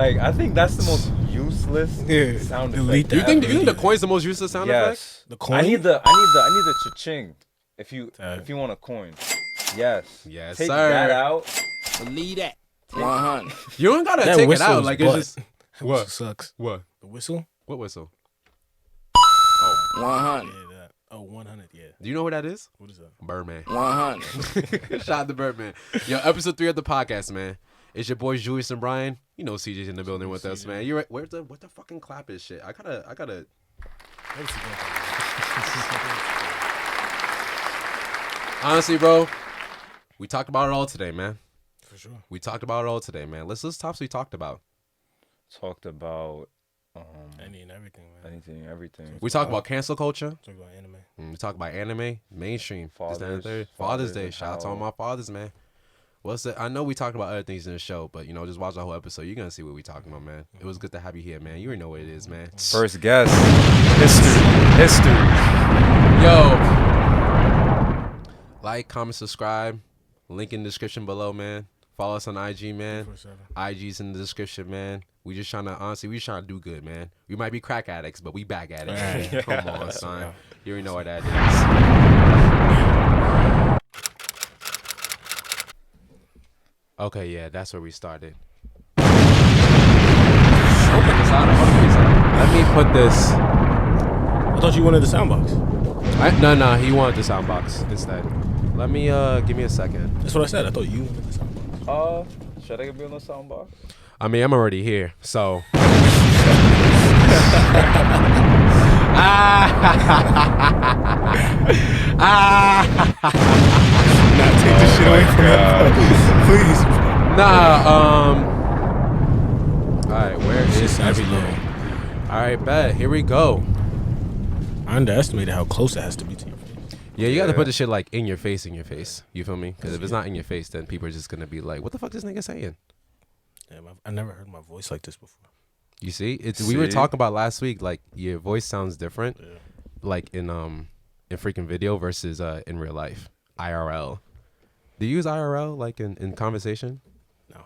Like, I think that's the most useless sound effect. You think the coin's the most useless sound effect? The coin. I need the cha-ching. If you want a coin. Yes. Yes, Take sir. that out. Believe that. 100. You don't gotta take it out. Like, it's just. What sucks? What? The whistle? What whistle? Oh. 100. Yeah, that. Oh, 100. Yeah. Do you know who that is? What is that? Birdman. 100. Shout out to Birdman. Yo, episode 3 of the podcast, man. It's your boys Julius and Brian. You know CJ's in the building with us, man. You're right. What the fucking clap is shit? I gotta. Honestly, bro, we talked about it all today, man. For sure. We talked about it all today, man. Let's topics we talked about. Talked about any and everything, man. Anything, everything. We talked about cancel culture. Talk about anime. We talked about anime, mainstream. Father's Day. Shout out to all my fathers, man. What's it? I know we talked about other things in the show, but just watch the whole episode. You're gonna see what we talking about, man. It was good to have you here, man. You already know what it is, man. First guest. History. Yo. Like, comment, subscribe. Link in the description below, man. Follow us on IG, man. IG's in the description, man. We just trying to do good, man. We might be crack addicts, but we back at it. Right. Come on, son. You already know what that is. Okay, yeah, that's where we started. Let me put this. I thought you wanted the soundbox. No, he wanted the soundbox instead. Let me, give me a second. That's what I said. I thought you wanted the soundbox. Should I be on the soundbox? I mean, I'm already here, so. Nah, take this shit away from me. Please. Alright, where is everything? Alright, bet. Here we go. I underestimated how close it has to be to your face. Yeah, you got to put the shit like in your face. You feel me? Because if it's not in your face, then people are just going to be like, what the fuck is this nigga saying? Yeah, I never heard my voice like this before. You see? We were talking about last week, like your voice sounds different, like in freaking video versus in real life, IRL. Do you use IRL like in conversation? No.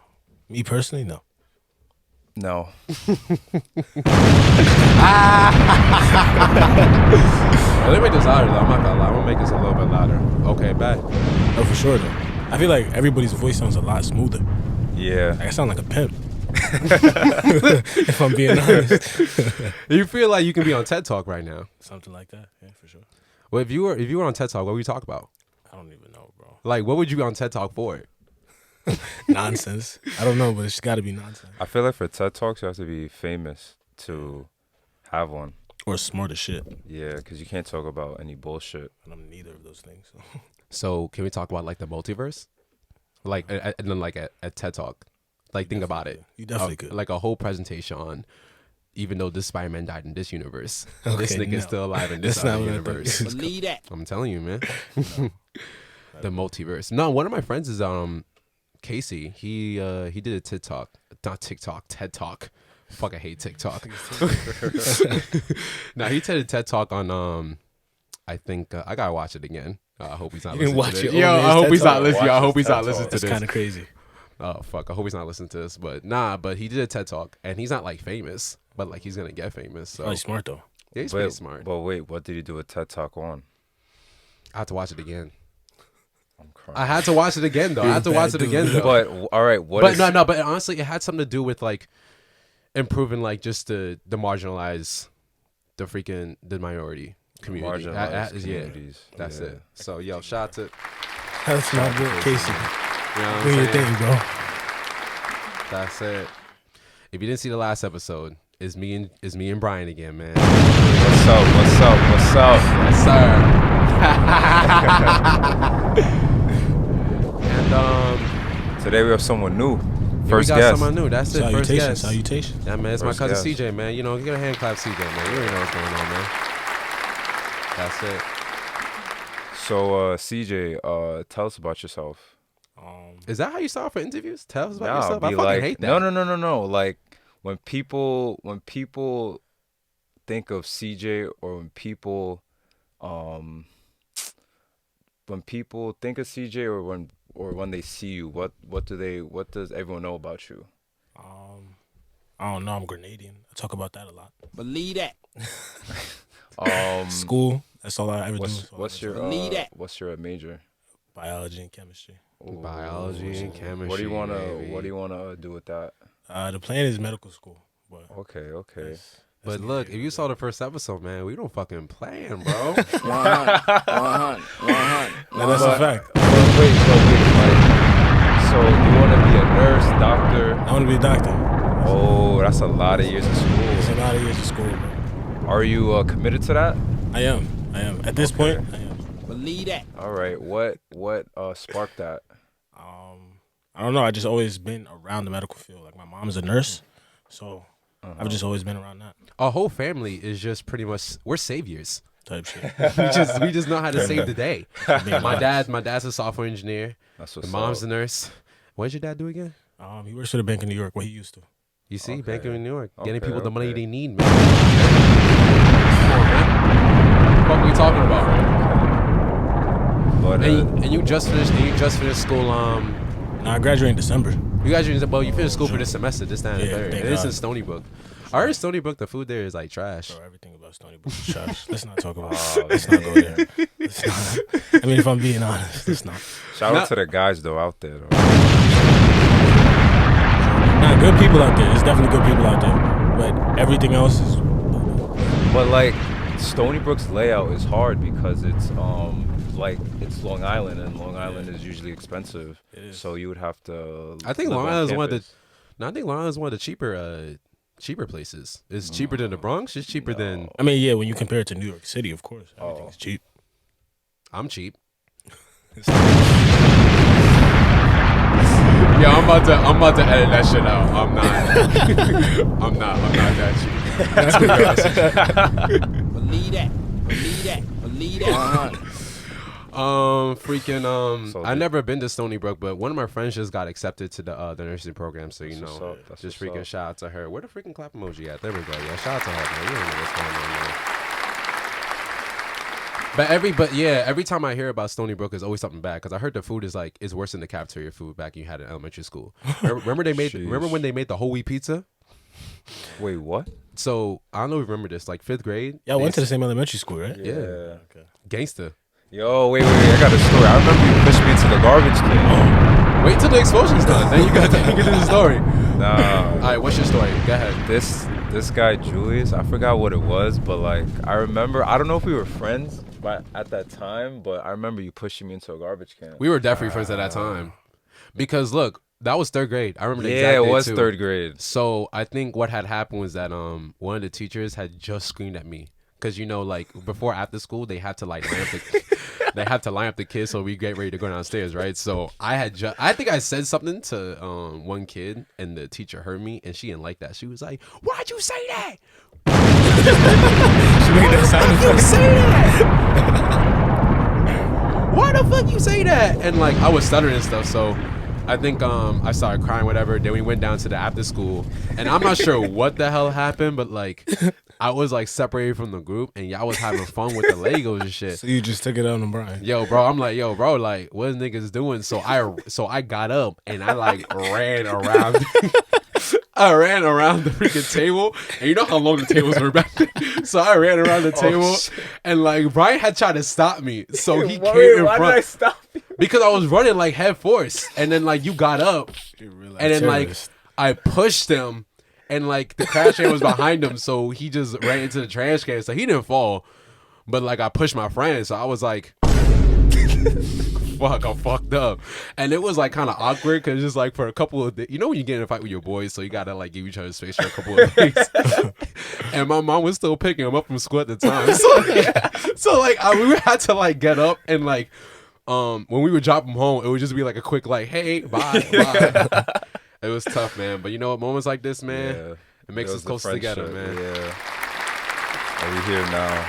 Me personally, no. No. Let me make this louder though. I'm not gonna lie. I'm gonna make this a little bit louder. Okay, bet. Oh, for sure though. I feel like everybody's voice sounds a lot smoother. Yeah. Like I sound like a pimp. If I'm being honest. You feel like you can be on TED Talk right now? Something like that. Yeah, for sure. Well, if you were on TED Talk, what would you talk about? I don't even know, bro. Like, what would you be on TED Talk for? Nonsense. I don't know, but it's got to be nonsense. I feel like for TED Talks, you have to be famous to have one. Or smart as shit. Yeah, because you can't talk about any bullshit. And I'm neither of those things. So can we talk about like the multiverse? Like, and then like at TED Talk. Like, think about it. You definitely could. Like a whole presentation on, even though this Spider-Man died in this universe, this nigga's still alive in this other universe. Believe that. I'm telling you, man. The multiverse. No, one of my friends is Casey. He did a TED Talk. Not TikTok, TED Talk. Fuck, I hate TikTok. Now he did a TED Talk on I think I gotta watch it again. I hope he's not listening to this. Yo, I hope he's not listening. I hope he's not listening to this. It's kind of crazy. Oh fuck! I hope he's not listening to this. But but he did a TED Talk, and he's not like famous, but like he's gonna get famous. So he's smart though. Yeah, he's pretty smart. But wait, what did he do a TED Talk on? I have to watch it again. I'm crying. I had to watch it again though. But all right, But but honestly, it had something to do with like improving like just the marginalized, the minority community. Communities. That's it. So yo, shout out to. That's my boy, Casey. You know what Do your thing, bro. That's it. If you didn't see the last episode, it's me and Brian again, man. What's up? Yes, sir. And today we have someone new. First guest. We got someone new. That's it. First guest. Salutations. Yeah, man. It's my cousin guest. CJ, man. You know, get a hand clap, CJ, man. You already know what's going on, man. That's it. So, CJ, tell us about yourself. Is that how you start for interviews? Tell us about yourself. I fucking hate that. No. Like when people think of CJ, or when people think of CJ, or when they see you, what does everyone know about you? I don't know. I'm Grenadian. I talk about that a lot. Believe that. School. That's all I ever do. What's your Believe that. what's your major? Biology and chemistry. Biology and chemistry. What do you wanna do with that? The plan is medical school. But Okay. But look, if you saw the first episode, man, we don't fucking plan, bro. 100. No, that's a fact. Wait. Like, so you want to be a nurse, doctor? I want to be a doctor. Oh, that's a lot of years of school. It's a lot of years of school, bro. Are you committed to that? I am. At this point, I am. Believe that. All right. What sparked that? I don't know. I just always been around the medical field. Like my mom's a nurse, so I've just always been around that Our whole family is just pretty much we're saviors. type shit. we just know how to save the day. My dad's a software engineer. That's The what's mom's up. a nurse. What did your dad do again? He works for the Bank of New York. What he used to. You see, Okay. Bank of New York, getting Okay, people the money okay. they need, man. Come on, man. What are we talking about? But And you just finished school. No, I graduated in December. You finished school for this semester, this time and Yeah, third. thank And it's God. in Stony Brook. I heard Stony Brook, the food there is like trash. Bro, everything about Stony Brook is trash. Let's not talk about Oh, it. Let's not go there. Let's not. I mean, if I'm being honest, let's not. shout out to the guys though out there. Though. Nah, good people out there. There's definitely good people out there. But everything else is. But like Stony Brook's layout is hard because it's like it's Long Island and Long Island is usually expensive. It is. So you would have to. I think live Long on Island is one of the. campus. No, I think Long Island is one of the cheaper places. It's cheaper than the Bronx. It's cheaper than. I mean, yeah, when you compare it to New York City, of course, everything's cheap. I'm cheap. Yeah, I'm about to edit that shit out. I'm not. I'm not that cheap. Believe that. Believe that. 100. So I never been to Stony Brook, but one of my friends just got accepted to the nursing program, so you That's what's know, up. That's just what's freaking up. shout out to her. Where the freaking clap emoji at? There we go. Yeah, shout out to her, man. You don't know what's going on, man. But every time I hear about Stony Brook, it's always something bad because I heard the food is worse than the cafeteria food back you had in elementary school. Remember when they made the whole wheat pizza? Wait, what? So I don't know if you remember this, like 5th grade. Yeah, I went to the same elementary school, right? Yeah. Okay. Gangsta. Yo, wait, I got a story. I remember you pushed me into the garbage can. Wait till the explosion's done. Then you get to the story. Nah. All right, what's your story? Go ahead. This guy Julius, I forgot what it was, but like I remember, I don't know if we were friends at that time, but I remember you pushing me into a garbage can. We were definitely friends at that time. Because look, that was 3rd grade. I remember the Yeah, exact it day, was too. 3rd grade. So I think what had happened was that one of the teachers had just screamed at me. Cause you know, like before after school, they had to like line up the kids so we get ready to go downstairs, right? So I think I said something to one kid, and the teacher heard me, and she didn't like that. She was like, "Why'd you say that? She made that sound You effect. say that? Why the fuck you say that?" And like I was stuttering and stuff, so I think I started crying, whatever. Then we went down to the after school, and I'm not sure what the hell happened, but like I was like separated from the group, and y'all was having fun with the Legos and shit. So you just took it out on Brian. Yo, bro, I'm like, yo, bro, like, what is niggas doing? So I got up and I like ran around. I ran around the freaking table, and you know how long the tables were back then. So I ran around the table, and like Brian had tried to stop me, so he came in Why front. did I stop you? Because I was running like head first, and then like you got up, and then like I pushed him, and like the trash can was behind him, so he just ran into the trash can. So he didn't fall, but like I pushed my friend, so I was like, "Fuck, I'm fucked up," and it was like kind of awkward because just like for a couple of you know when you get in a fight with your boys, so you gotta like give each other space for a couple of days. And my mom was still picking him up from school at the time, so like we had to like get up and like. When we would drop him home, it would just be like a quick like, "Hey, bye." It was tough, man. But you know what? Moments like this, man, Yeah. it makes It us was the closer together, friendship, man. Yeah. Are we here now?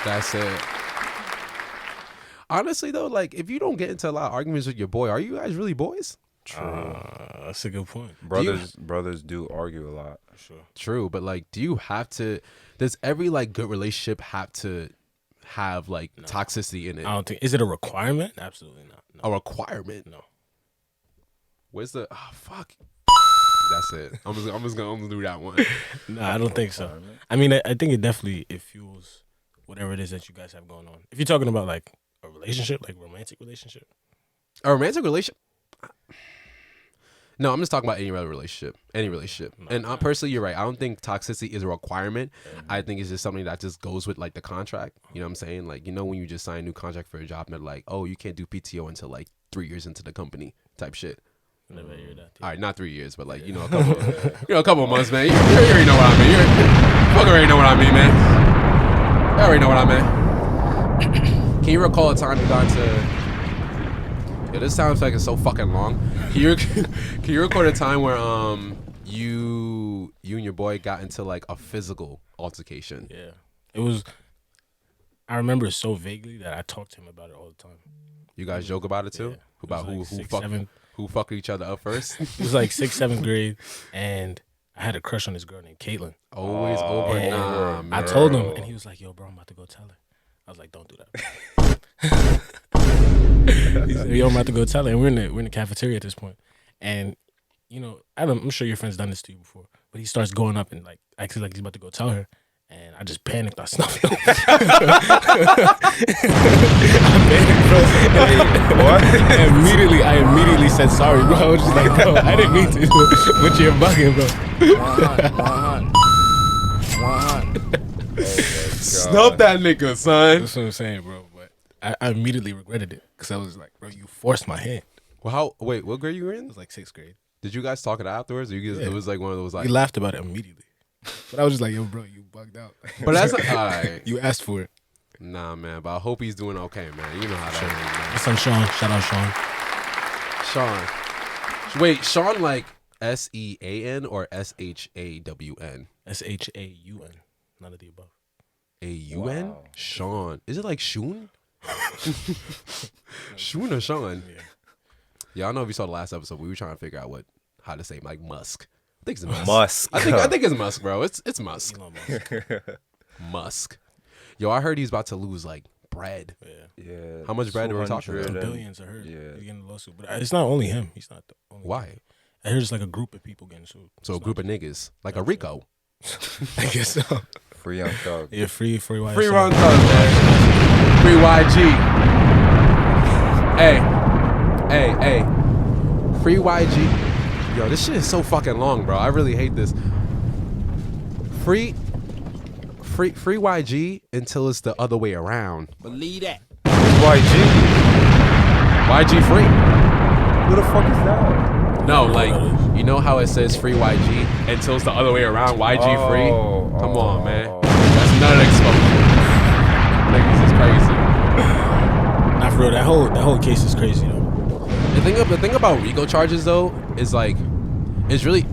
That's it. Honestly, though, like if you don't get into a lot of arguments with your boy, are you guys really boys? That's a good point. Brothers do argue a lot. Sure. True, but like, do you have to? Does every like good relationship have to have like toxicity in it? I don't think. Is it a requirement? Absolutely not. No. A requirement? No. Where's the? Oh fuck! That's it. I'm just gonna do that one. No, I don't think so. I mean, I think it fuels whatever it is that you guys have going on. If you're talking about like a relationship, like romantic relationship. A romantic relationship? No, I'm just talking about any other relationship. Any relationship. And personally, you're right. I don't think toxicity is a requirement. I think it's just something that just goes with like the contract. You know what I'm saying? Like, you know, when you just sign a new contract for a job and they're like, oh, you can't do PTO until like 3 years into the company type shit. Never heard that. All right, not 3 years, but like, you know, a couple of months, man. You already know what I mean. You fucking already know what I mean, man. You already know what I mean. Can you recall a time you got into... Yeah, this sounds like it's so fucking long. Can you record a time where you and your boy got into like a physical altercation? Yeah, it was. I remember it so vaguely that I talked to him about it all the time. You guys joke about it too? Yeah. About It was who fucked each other up first? It was like 6th, 7th grade, and I had a crush on this girl named Caitlin. Always over. And Nah, man. I told him, and he was like, "Yo, bro, I'm about to go tell her." I was like, "Don't do that." He said, "Yo, I'm about to go tell her." And we're in the cafeteria at this point, and you know, I'm sure your friend's done this to you before, but he starts going up and like acting like he's about to go tell her, and I just panicked. I snuffed him. I panicked, bro. What? I immediately said sorry, bro. I was just like, bro, I didn't mean to, but you're bugging, bro. 100. Snub that nigga, son. That's what I'm saying, bro. But I immediately regretted it because I was like, bro, you forced my hand. Well, wait, what grade you were in? It was like 6th grade. Did you guys talk it afterwards? Or you guys, Yeah. it was like one of those like. He laughed about it immediately. But I was just like, yo, bro, you bugged out. But that's alright. You asked for it. Nah, man. But I hope he's doing okay, man. You know how that is, My son Sean. Shout out Sean. man. Sean. Wait, Sean like SEAN or SHAWN? SHAUN. None of the above. AUN? Wow. Sean. Is it like Shoon? Shoon or Sean? Yeah, I don't know if you saw the last episode. We were trying to figure out how to say like Musk. I think it's Musk. Musk. I think it's Musk, bro. It's Musk. Elon Musk. Musk. Yo, I heard he's about to lose like bread. Yeah. Yeah. How much bread are we talking 200 about? and- Billions, I heard. Yeah. He's getting a lawsuit. But it's not only him. He's not the only Why? guy. I heard it's like a group of people getting sued. So a group of niggas, like a Rico. I guess so. Free Young Thug. Yeah, free YSL. Free Run Thug, man. Free YG. Hey. Free YG. Yo, this shit is so fucking long, bro. I really hate this. Free YG until it's the other way around. Believe that. YG. YG free. Who the fuck is that? No, like, you know how it says free YG until it's the other way around, YG free? Come on, man. That's another exposure. Niggas is crazy. Not for real. That whole case is crazy though. The thing about RICO charges though is like, it's really,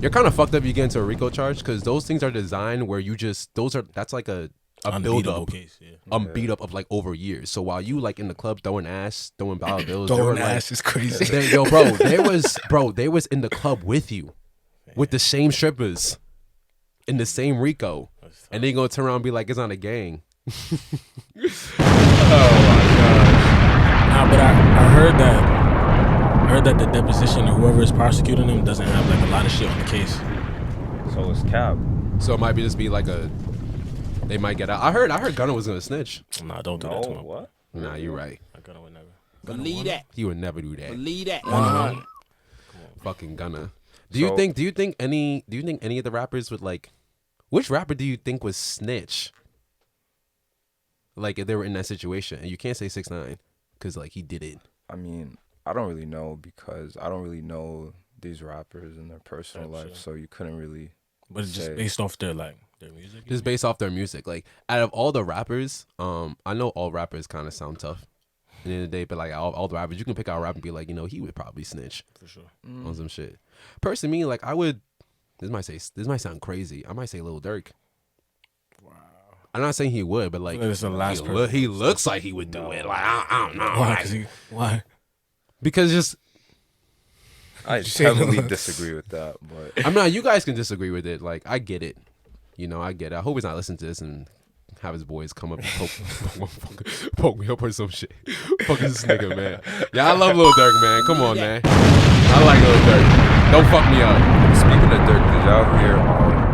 you're kind of fucked up. You get into a RICO charge because those things are designed where that's like a build Unbeatable up, case. Yeah. beat up of like over years. So while you like in the club throwing dollar bills, Throwing ass is crazy. they was in the club with you, with the same strippers, in the same RICO, and they gonna turn around and be like, it's not a gang. Nah, but I heard that the deposition or whoever is prosecuting them doesn't have like a lot of shit on the case. So it's cap. So it might be just be like they might get out. I heard Gunna was gonna snitch. Nah, don't do No, that to him. what? Nah, you're right. Gunna would never. Believe that. He would never do that. Believe that. 100. Fucking Gunna. Do you think any of the rappers would like? Which rapper do you think was snitch? Like if they were in that situation, and you can't say 6ix9ine because like he did it. I mean, I don't really know because I don't really know these rappers and their personal life, so you couldn't really. But it's just say. based off their music. Just based off their music. Like out of all the rappers, I know all rappers kind of sound tough at the end of the day, but like all the rappers, you can pick out a rapper and be like, he would probably snitch For sure. on some shit. Personally, me, like I would. This might sound crazy. I might say Lil Durk. Wow. I'm not saying he would, but like That's the last he looks like he would do it. Like I don't know. Why? Like, Why? because just I say heavily no? disagree with that, but I'm not. You guys can disagree with it. Like I get it. I get it. I hope he's not listening to this and have his boys come up and poke me up or some shit. Fuck this nigga, man. Yeah, I love Lil Durk, man. Come on, man. I like Lil Durk. Don't fuck me up. Speaking of Dirk, did y'all hear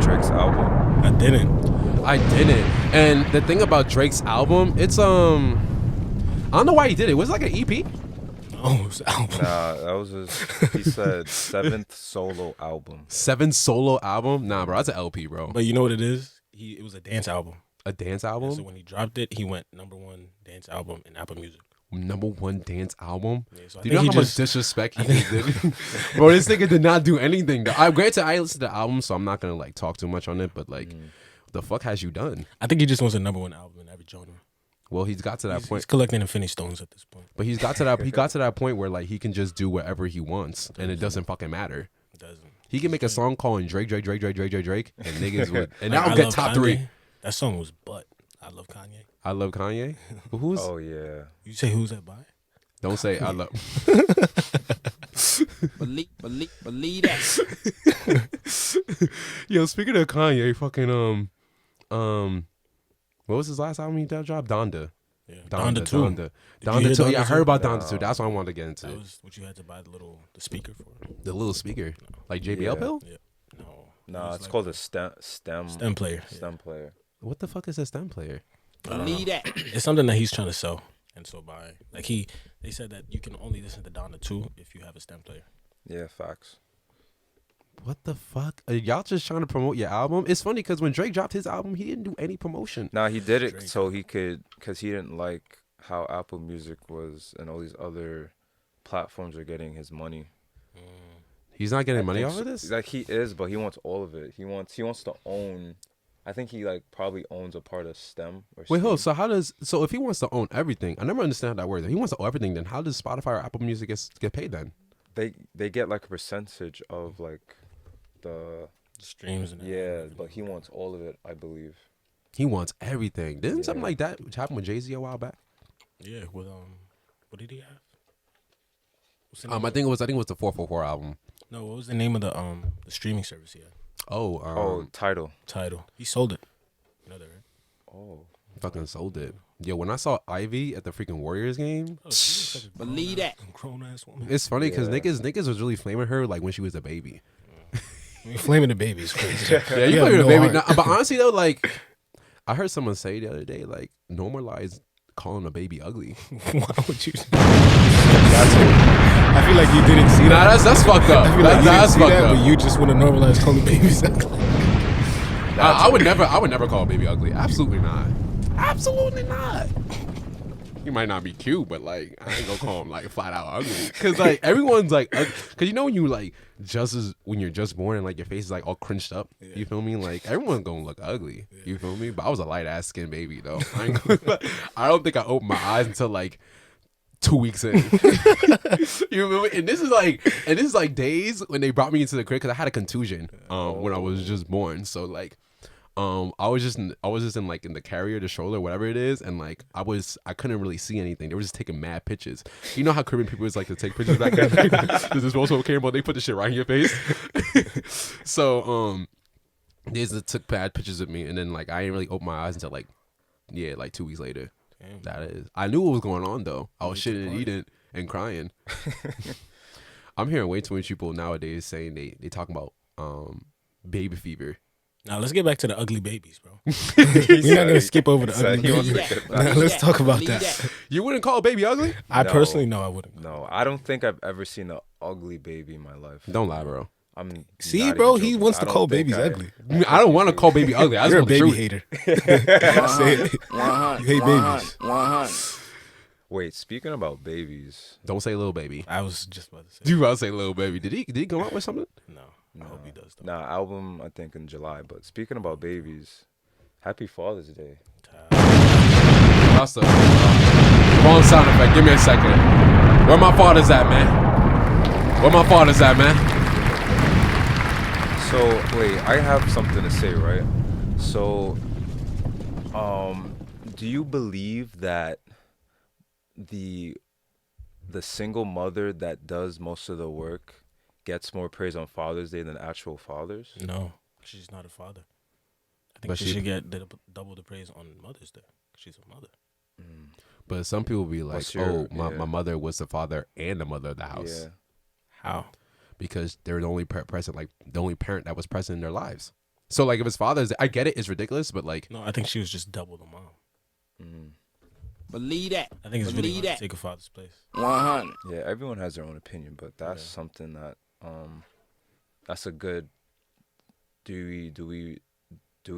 Drake's album? I didn't. I didn't. And the thing about Drake's album, it's I don't know why he did it. Was it like an EP? Oh, it was the album. Nah, that was his. He said 7th solo album. 7 solo album? Nah, bro, that's an LP, bro. But you know what it is? It was a dance album. A dance album? So when he dropped it, he went #1 dance album in Apple Music. #1 dance album? Yeah, so I Do you know think how much disrespect he did? Bro, this nigga did not do anything. Granted, I listened to the album, so I'm not gonna like talk too much on it. But like, the fuck has you done? I think he just wants a #1 album in every genre. Well, he's got to that point. He's collecting Infinity Stones at this point. But he got to that point where like he can just do whatever he wants, and it doesn't fucking matter. It doesn't. He can make a song calling Drake, and niggas would, and Like, that'll I get Love top Kanye. 3. That song was butt. I love Kanye. I love Kanye. But who's? Oh yeah. You say who's that by? Don't say I love. Believe that. Yo, speaking of Kanye, fucking what was his last album he dropped? Donda. Yeah. Donda 2. Donda Did you hear 2. Yeah, I Donda heard 2? about Donda 2. That's what I wanted to get into. That was what you had to buy the speaker for. The little speaker, like JBL Yeah. pill. Yeah. No. Nah, was it's like called a stem player. Yeah. Stem player. What the fuck is a stem player? Believe that. It's something that he's trying to sell, and so they said that you can only listen to Donda 2 if you have a stem player. Yeah, facts. What the fuck? Are y'all just trying to promote your album? It's funny because when Drake dropped his album, he didn't do any promotion. Nah, he did it Drake. so he could, cause he didn't like how Apple Music was and all these other platforms are getting his money. He's not getting money think off of so- this. Like he is, but he wants all of it. He wants to own. I think he like probably owns a part of STEM. Or Wait, hold. Steam. So if he wants to own everything, I never understand that word. If he wants to own everything, then how does Spotify or Apple Music get paid then? They get like a percentage of like the Streams and yeah, but he wants all of it, I believe. He wants everything. Didn't something Yeah. like that happen with Jay-Z a while back? Yeah, with what did he have? What's the I name think it was the 444 album. No, what was the name of the streaming service he had? Oh, Tidal. Tidal. He sold it. You know that, right? Oh, Fucking sold it. Yo, when I saw Ivy at the freaking Warriors game, Believe that. Grown ass woman. it's funny because Yeah. niggas was really flaming her like when she was a baby. I mean, flaming the baby is crazy. Yeah, you have flaming no a baby. heart. Nah, but honestly though, like I heard someone say the other day, like normalize calling a baby ugly. Why would you? I feel like you didn't see Nah, that. that's fucked up. I feel like you didn't That's see fucked that, up. but you just want to normalize calling babies ugly. I would never call a baby ugly. Absolutely not. Absolutely not. He might not be cute, but like I ain't gonna call him like flat out ugly. Cause like everyone's like, cause you know when you like when you're just born and like your face is like all crunched up. You feel me? Like everyone's gonna look ugly. You feel me? But I was a light ass skin baby though. I don't think I opened my eyes until like 2 weeks in. You feel me? And this is like days when they brought me into the crib because I had a contusion when I was just born. So like I was just in like in the carrier, the stroller, whatever it is, and like I couldn't really see anything. They were just taking mad pictures. You know how Caribbean people was like to take pictures back then? There's this also camera, they put the shit right in your face. So they just took bad pictures of me, and then like I didn't really open my eyes until like 2 weeks later. Damn. That is, I knew what was going on though. I was shitting and eating and crying. I'm hearing way too many people nowadays saying they talking about baby fever. Now let's get back to the ugly babies, bro. We're not gonna skip over the said ugly he wants babies. to get Now, back. let's talk about Believe that. You wouldn't call a baby ugly? I No. personally, no, I wouldn't. No, I don't think I've ever seen an ugly baby in my life. Don't lie, bro. I'm See, not bro, even he joking. wants I to don't call think babies I- ugly. I don't want to call baby ugly. I just You're a want the baby truth. hater. Say it. 100. You hate babies. 100. Wait, speaking about babies, Don't say little baby. I was just about to say. You about to say little baby? Did he come out with something? No, I hope he does. Though. nah, album I think in July. But speaking about babies, Happy Father's Day. That's the wrong sound effect. Give me a second. Where my father's at, man? Where my father's at, man? So wait, I have something to say, right? So, do you believe that the single mother that does most of the work gets more praise on Father's Day than actual fathers? No, she's not a father. I think But she she- should get double the praise on Mother's Day. She's a mother. But some people be like, What's your- my yeah. mother was the father and the mother of the house. Yeah. How? because they're the only present, like the only parent that was present in their lives. So like if it's Father's Day, I get it, it's ridiculous, but like No, I think she was just double the mom. Believe that. I think it's really Believe hard that. to take a father's place. 100. Yeah, everyone has their own opinion, but that's something that that's a good. Do we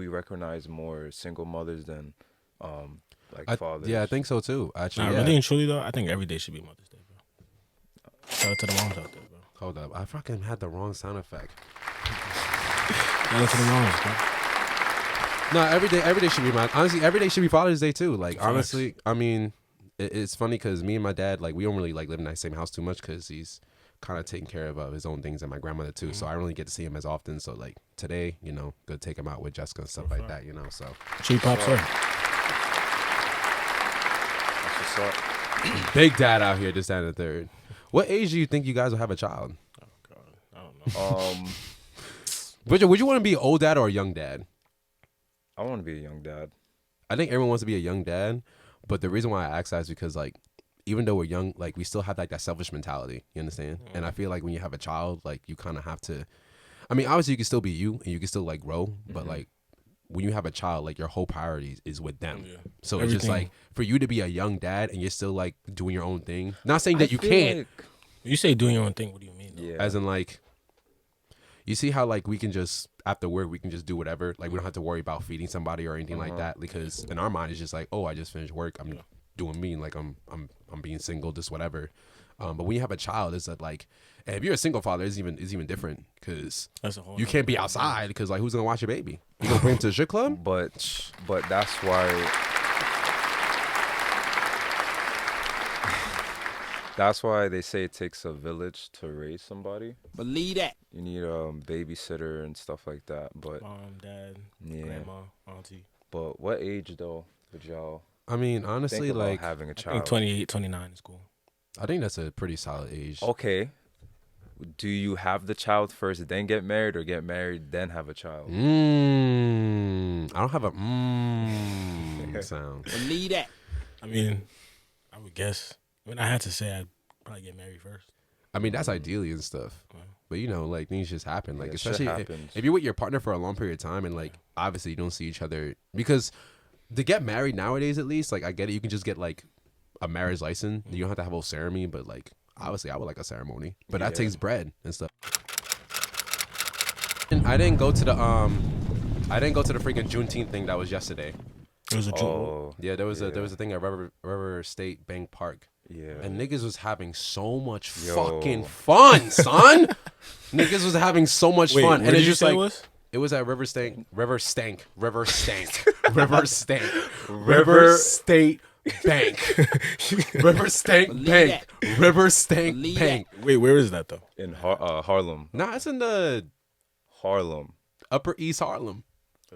recognize more single mothers than like fathers? Yeah, I think so too. Actually, yeah. Really and truly though, I think every day should be Mother's Day, bro. Shout out to the moms out there, bro. Hold up, I fucking had the wrong sound effect. Shout out to the moms, bro. No, every day should be honestly, every day should be Father's Day too. Like honestly, I mean, it's funny because me and my dad, like, we don't really like live in that same house too much because he's kind of taking care of his own things, and my grandmother too. So I don't really get to see him as often. So like today, you know, go take him out with Jessica and stuff like that. You know, so She pops her. That's what's up. big dad out here, this, that, and the third. What age do you think you guys will have a child? Oh God, I don't know. Would you want to be an old dad or a young dad? I want to be a young dad. I think everyone wants to be a young dad, but the reason why I ask that is because, like, even though we're young, like, we still have like that selfish mentality. You understand? And I feel like when you have a child, like, you kind of have to. I mean, obviously you can still be you and you can still like grow, but like when you have a child, like, your whole priority is with them. Yeah. So it's just like for you to be a young dad and you're still like doing your own thing. Not saying that you can't. Like, you say doing your own thing. What do you mean? Yeah. As in, like, you see how like we can just after work we can just do whatever. Like we don't have to worry about feeding somebody or anything like that, because in our mind it's just like, oh, I just finished work. I'm doing me. Like I'm being single, just whatever. But when you have a child, it's like, and if you're a single father, it's even different because you can't be outside because like who's gonna watch your baby? You gonna bring him to the strip club? But that's why. That's why they say it takes a village to raise somebody. Believe that. You need a babysitter and stuff like that. But Mom, dad, yeah. grandma, auntie. But what age though would y'all? I mean, honestly, think about like having a I child. think 28, 29 is cool. I think that's a pretty solid age. Okay. Do you have the child first, then get married, or get married, then have a child? I don't have a sound. Believe that. I mean, I would guess. When I had to say, I'd probably get married first. I mean, that's ideally and stuff. But, you know, like, things just happen. Like, Yeah, especially shit happens. if you're with your partner for a long period of time and, like, obviously you don't see each other. Because to get married nowadays, at least, like, I get it. You can just get, like, a marriage license. You don't have to have a whole ceremony. But, like, obviously I would like a ceremony. But that takes bread and stuff. And I didn't go to the freaking Juneteenth thing that was yesterday. It was a joke. Oh, Yeah, there was a thing at River State Bank Park. yeah. And niggas was having so much Yo. fucking fun, son. Niggas was having so much fun. Where And did it's you just say like, it was? it was at River State Bank. River River State Bank. River State Believe Bank. Wait, where is that though? In Harlem. Nah, it's in the Harlem. Upper East Harlem.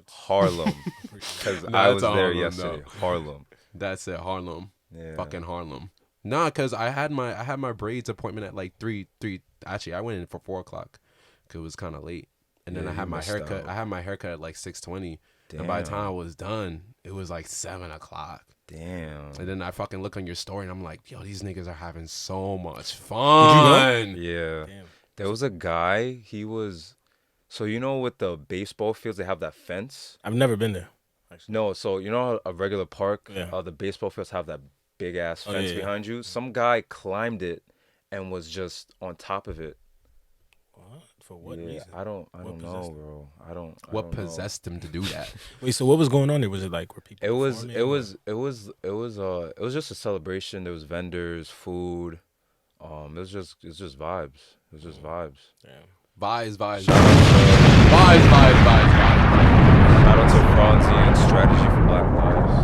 Harlem. Because Nah, I it's was there Harlem, yesterday. no. Harlem. That's it, Harlem. Yeah. Fucking Harlem. Nah, cause I had my braids appointment at like 3. Actually, I went in for 4:00 cause it was kind of late. And then Yeah, I had you my missed haircut. out. I had my haircut at like 6:20. And by the Damn. time I was done, it was like 7:00. Damn. And then I fucking look on your story and I'm like, yo, these niggas are having so much fun. Yeah. Damn. There was a guy, he was, so you know with the baseball fields, they have that fence? I've never been there. No, so you know a regular park, Yeah. the baseball fields have that big ass Oh, fence yeah. behind you? Some guy climbed it and was just on top of it. What? For what Yeah, reason? I don't possessed know, him? bro. I don't What know. possessed him to do that? Wait, so what was going on there? Was it like where people? It was just a celebration. There was vendors, food. It was just vibes. It was just vibes. Damn. Vibes. Shout out to Franzi and Strategy for Black Lives.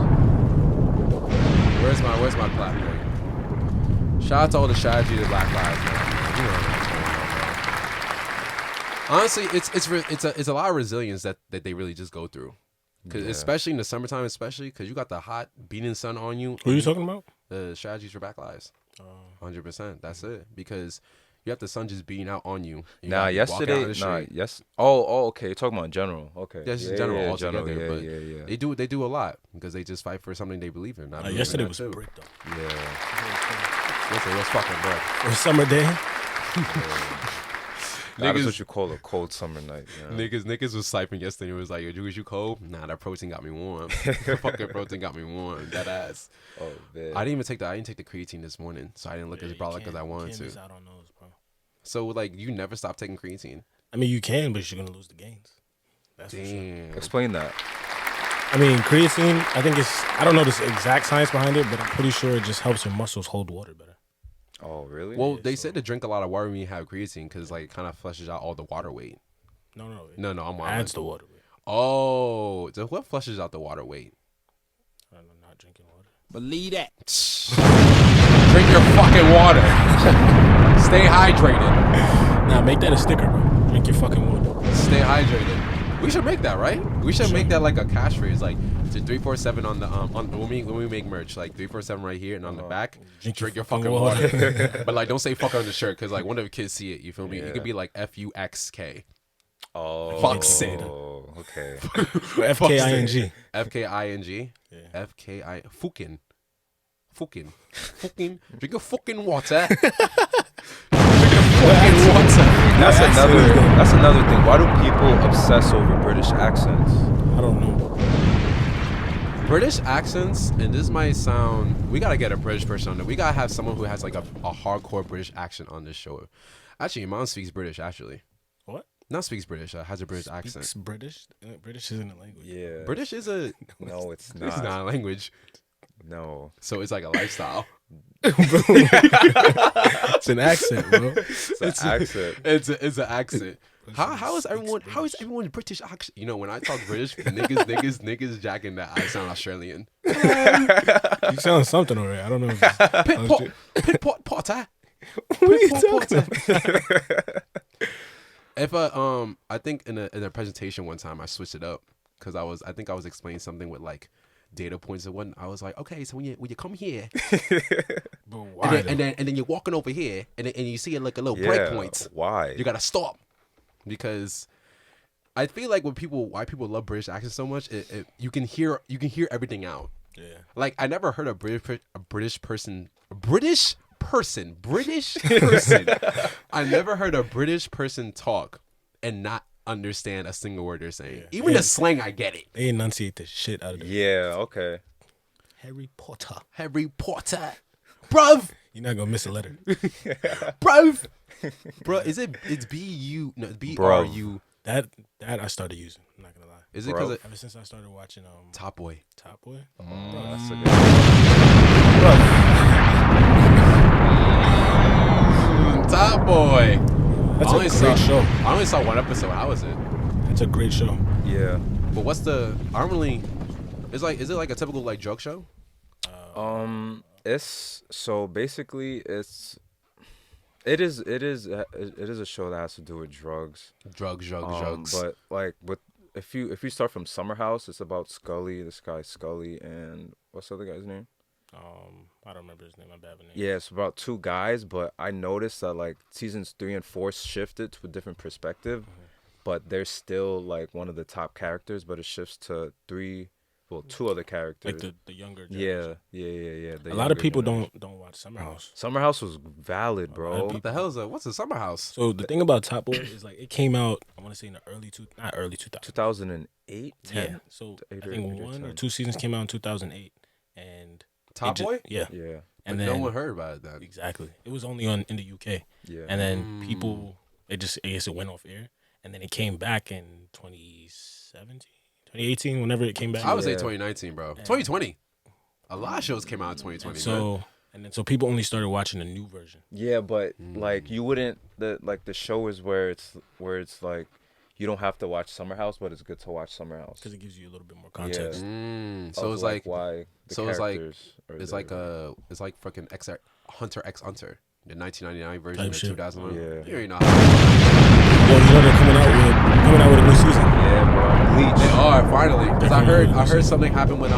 Where's my platform? Shout out to all the strategy to Black Lives, man. You know what's going on, bro. Honestly, it's a lot of resilience that they really just go through. Cause especially in the summertime, especially because you got the hot beating sun on you. Who are you talking about? The strategies for Black Lives. 100%. That's it. Because you have the sun just beating out on you. You Nah, gotta walk out in yesterday. the street. Yes. Oh, okay. You're talking about in general. Okay. Yeah, just in general altogether. General, but yeah. they do a lot because they just fight for something they believe in. I believe in Yesterday that was too. brick though. Yeah. Yesterday was fucking bread. For a summer day. That is Niggas- what you call a cold summer night. Yeah. Niggas was sniping yesterday. It was like, yo, Jewish, you cold? Nah, that protein got me warm. Fucking protein got me warm. That ass. Oh man. I didn't take the creatine this morning, so I didn't look as brolic as I wanted to. Miss out on those, bro. So like, you never stop taking creatine? I mean, you can, but you're gonna lose the gains. That's for sure. Damn. Explain that. I mean, creatine. I think I don't know the exact science behind it, but I'm pretty sure it just helps your muscles hold water better. Oh really? Well, they said to drink a lot of water when you have creatine because like it kind of flushes out all the water weight. No. No, I'm It adds the water. Oh, so what flushes out the water weight? I don't know, not drinking water. Believe that. Drink your fucking water. Stay hydrated. Nah, make that a sticker, bro. Drink your fucking water. Stay hydrated. We should make that, right? We should make that like a catchphrase, like to 347 on the on when we make merch, like 347 right here and on the back. Drink your fucking water. But like, don't say fuck on the shirt because like one of the kids see it. You feel me? It could be like FUXK. Oh. Fuck it. Oh, okay. FKING. FKING. Yeah. FKI. Fucking. Drink your fucking water. That's another thing. Why do people obsess over British accents? I don't know. British accents, and this might sound, we gotta get a British person on there. We gotta have someone who has like a hardcore British accent on this show. Actually, your mom speaks British, actually. What? Not speaks British, has a British accent. Speaks British? British isn't a language. Yeah. British is a, No, it's not. it's not a language. No. So it's like a lifestyle. It's an accent, bro. It's an accent. It's an accent. How is everyone British accent? You know, when I talk British, niggas jacking that I sound Australian. You sound something already. I don't know. Pit Potter. What are you talking about? If I think in a presentation one time I switched it up because I think I was explaining something with like data points and whatnot. I was like, okay, so when you come here, But why? and then you're walking over here, and you see it like a little break points. Why? You gotta stop because I feel like why people love British accents so much, you can hear everything out. Yeah. Like I never heard a British person. I never heard a British person talk and not understand a single word they're saying. Yeah. Even the slang, I get it. They enunciate the shit out of it. Yeah, okay. Harry Potter. Harry Potter, bruv, You're not gonna miss a letter. bruv, bro. It's B-U, no, B-R-U. That I started using. I'm not gonna lie. Is it because Bruv. Ever since I started watching Top Boy? Top Boy. That's a good Top Boy. That's I only a great show. I only saw one episode. How was it? It's a great show. Yeah. But what's the? I don't really. Is it like a typical like drug show? It's so basically it is a show that has to do with drugs. Drugs. But like if you start from Summer House, it's about Scully, this guy Scully, and what's the other guy's name? I don't remember his name. I'm bad with names. Yeah, it's about two guys, but I noticed that like seasons 3 and 4 shifted to a different perspective, but they're still like one of the top characters, but it shifts to two other characters. Like the younger. Yeah. generation. The A lot of younger people generation. don't watch Summer House. Summer House was valid, bro. What the hell is what's a summer house? So the thing about Top Boy is like it came out. I want to say in the not early 2000s. 2008, 10. Yeah. So I 8 or think 8 or 1 or 10. 2 seasons came out in 2008, and Top Boy? Yeah. Yeah. And But then no one heard about it then. exactly, it was only on in the UK, Yeah. and then people I guess it went off air, and then it came back in 2017, 2018, whenever it came back. I would say Yeah. 2019, bro. 2020. A lot of shows came out in 2020. So and then so people only started watching the new version. Yeah, but like you wouldn't the show is where it's like you don't have to watch Summer House, but it's good to watch Summer House. Because it gives you a little bit more context. So Of, it's like why the so it's like characters are it's there. like it's like fucking Hunter x Hunter, the 1999 version, Type the shit. 2001. Yeah. You already know. Yo, you know they're coming out with a new season. Yeah, bro. Bleach. They are finally because I heard something happen with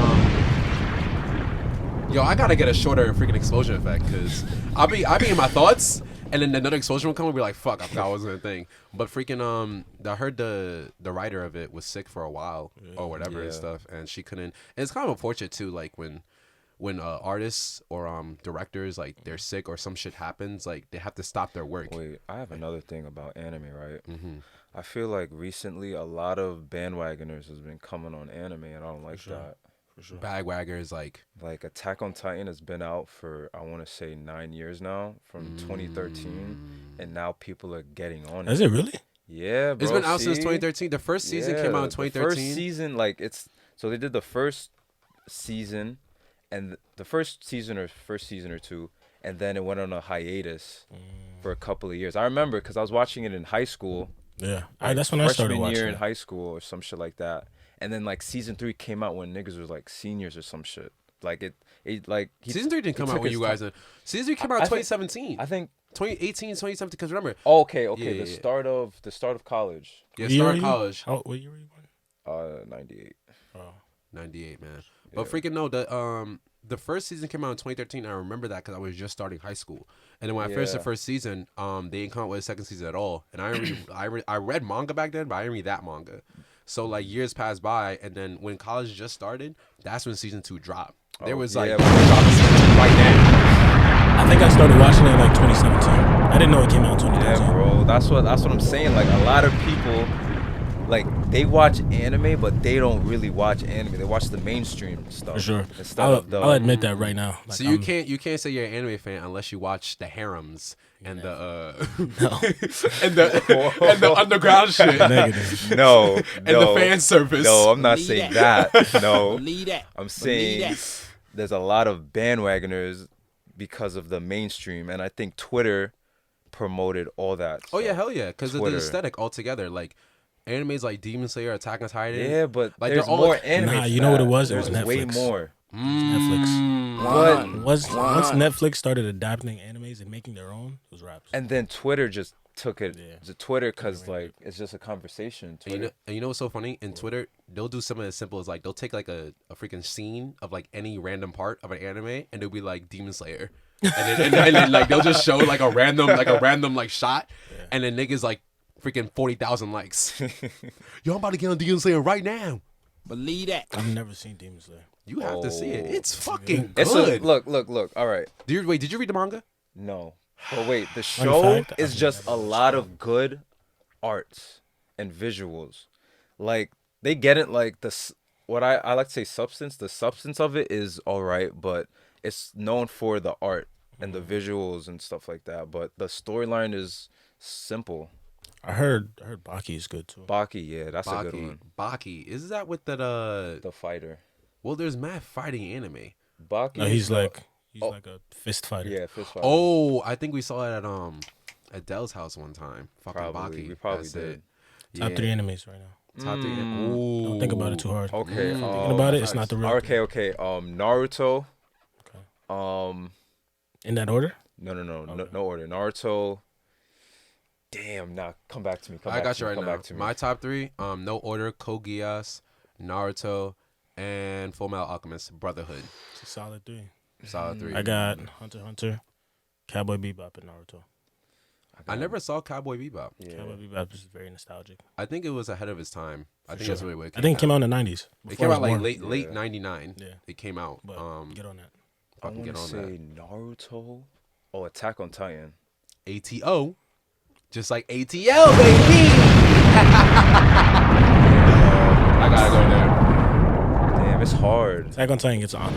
Yo, I gotta get a shorter freaking explosion effect because I'll be in my thoughts and then another explosion will come and be like, fuck, I forgot what was gonna think. But freaking I heard the writer of it was sick for a while or whatever and Yeah. stuff, and she couldn't. And it's kind of unfortunate too, like when when artists or directors like they're sick or some shit happens, like they have to stop their work. Wait, I have another thing about anime, right? Mm-hmm. I feel like recently a lot of bandwagoners has been coming on anime, and I don't like sure. that. For sure. Bagwaggers like Attack on Titan has been out for I want to say 9 years now, from 2013, and now people are getting on Is it. it really? Yeah, bro. It's been out since see? 2013. The first season came out in The 2013. first season, like so they did the first season, and the first season or two, and then it went on a hiatus for a couple of years. I remember because I was watching it in high school. Yeah, Like, that's when I started freshman watching year in it. high school or some shit like that. And then like season 3 came out when niggas was like seniors or some shit. Like it like Season 3 didn't come out when you guys. Season 3 came out in 2017. I think 2018, 2017. Because remember, okay. Yeah. The start of college. yeah, What year start were you? college. What year were you born? 98. Oh, 98, man. But Yeah. freaking no, the first season came out in 2013. I remember that because I was just starting high school. And then when I finished the Yeah. first season, they didn't come out with a second season at all. And I read manga back then, but I didn't read that manga. So like years passed by, and then when college just started, that's when season 2 dropped. There was like yeah. dropping season 2 right now. I think I started watching it in like 2017. I didn't know it came out in 2013. Yeah, bro. That's what I'm saying. Like a lot of people, like they watch anime, but they don't really watch anime. They watch the mainstream stuff. For sure. Instead of the I'll admit that right now. Like, So you can't say you're an anime fan unless you watch the harems and the and the underground shit negative. no, and the fan service. No, I'm not Believe saying that. that. No, Believe that. I'm Believe saying that. there's a lot of bandwagoners because of the mainstream, and I think Twitter promoted all that. Oh yeah, stuff. hell yeah, because of the Twitter. aesthetic altogether. Like animes like Demon Slayer, Attack on Titan. Yeah, but Like, there's they're all- more anime. Nah, to you know what that. it was? It There's was way Netflix. more. Netflix. But Once Netflix started adapting animes and making their own, it was raps. and then Twitter just took it Yeah. to Twitter because like it's just a conversation. Twitter. And you know what's so funny? In Twitter, they'll do something as simple as like they'll take like a freaking scene of like any random part of an anime and they'll be like Demon Slayer. And then like they'll just show like a random like shot and then niggas like freaking 40,000 likes. Yo, I'm about to get on Demon Slayer right now. Believe that. I've never seen Demon Slayer. You have to see it. Oh. It's fucking It's good. look. All right, Did you read the manga? no, but wait, the Fun show fact, is I've just never a watched lot it. of good arts and visuals. Like they get it. Like what I like to say substance. The substance of it is all right, but it's known for the art and the visuals and stuff like that. But the storyline is simple. I heard Baki is good too. Baki, yeah, that's a good one. Baki. Is that with that The fighter. well there's mad fighting anime. Baki. No, is he's the- like a fist fighter. yeah, fist fighter. Oh, I think we saw it at Dell's house one time. Fucking Probably. Baki. We probably That's did. it. Top 3 enemies right now. Top 3. Mm. Ooh. Don't think about it too hard. Okay. Thinking about it, it's not the real. Okay. Naruto. Okay. In that order? No order. Naruto. Damn, nah, come back to me. I got you right come now. Back to me. My top 3, no order, Code Geass, Naruto, and Full Metal Alchemist Brotherhood. It's a solid 3. Solid 3. I got Hunter x Hunter, Cowboy Bebop, and Naruto. I never saw Cowboy Bebop. Yeah. Cowboy Bebop is very nostalgic. I think it was ahead of its time. I think sure. that's really what it I think it came out in the 90s. It before came I out was like born. late Yeah. 99. Yeah. It came out. But get on that. I Fucking want get to on say Naruto. Oh, Attack on Titan. that. ATO. Just like ATL, baby. I gotta go there. Damn, it's hard. Attack on Titan gets on.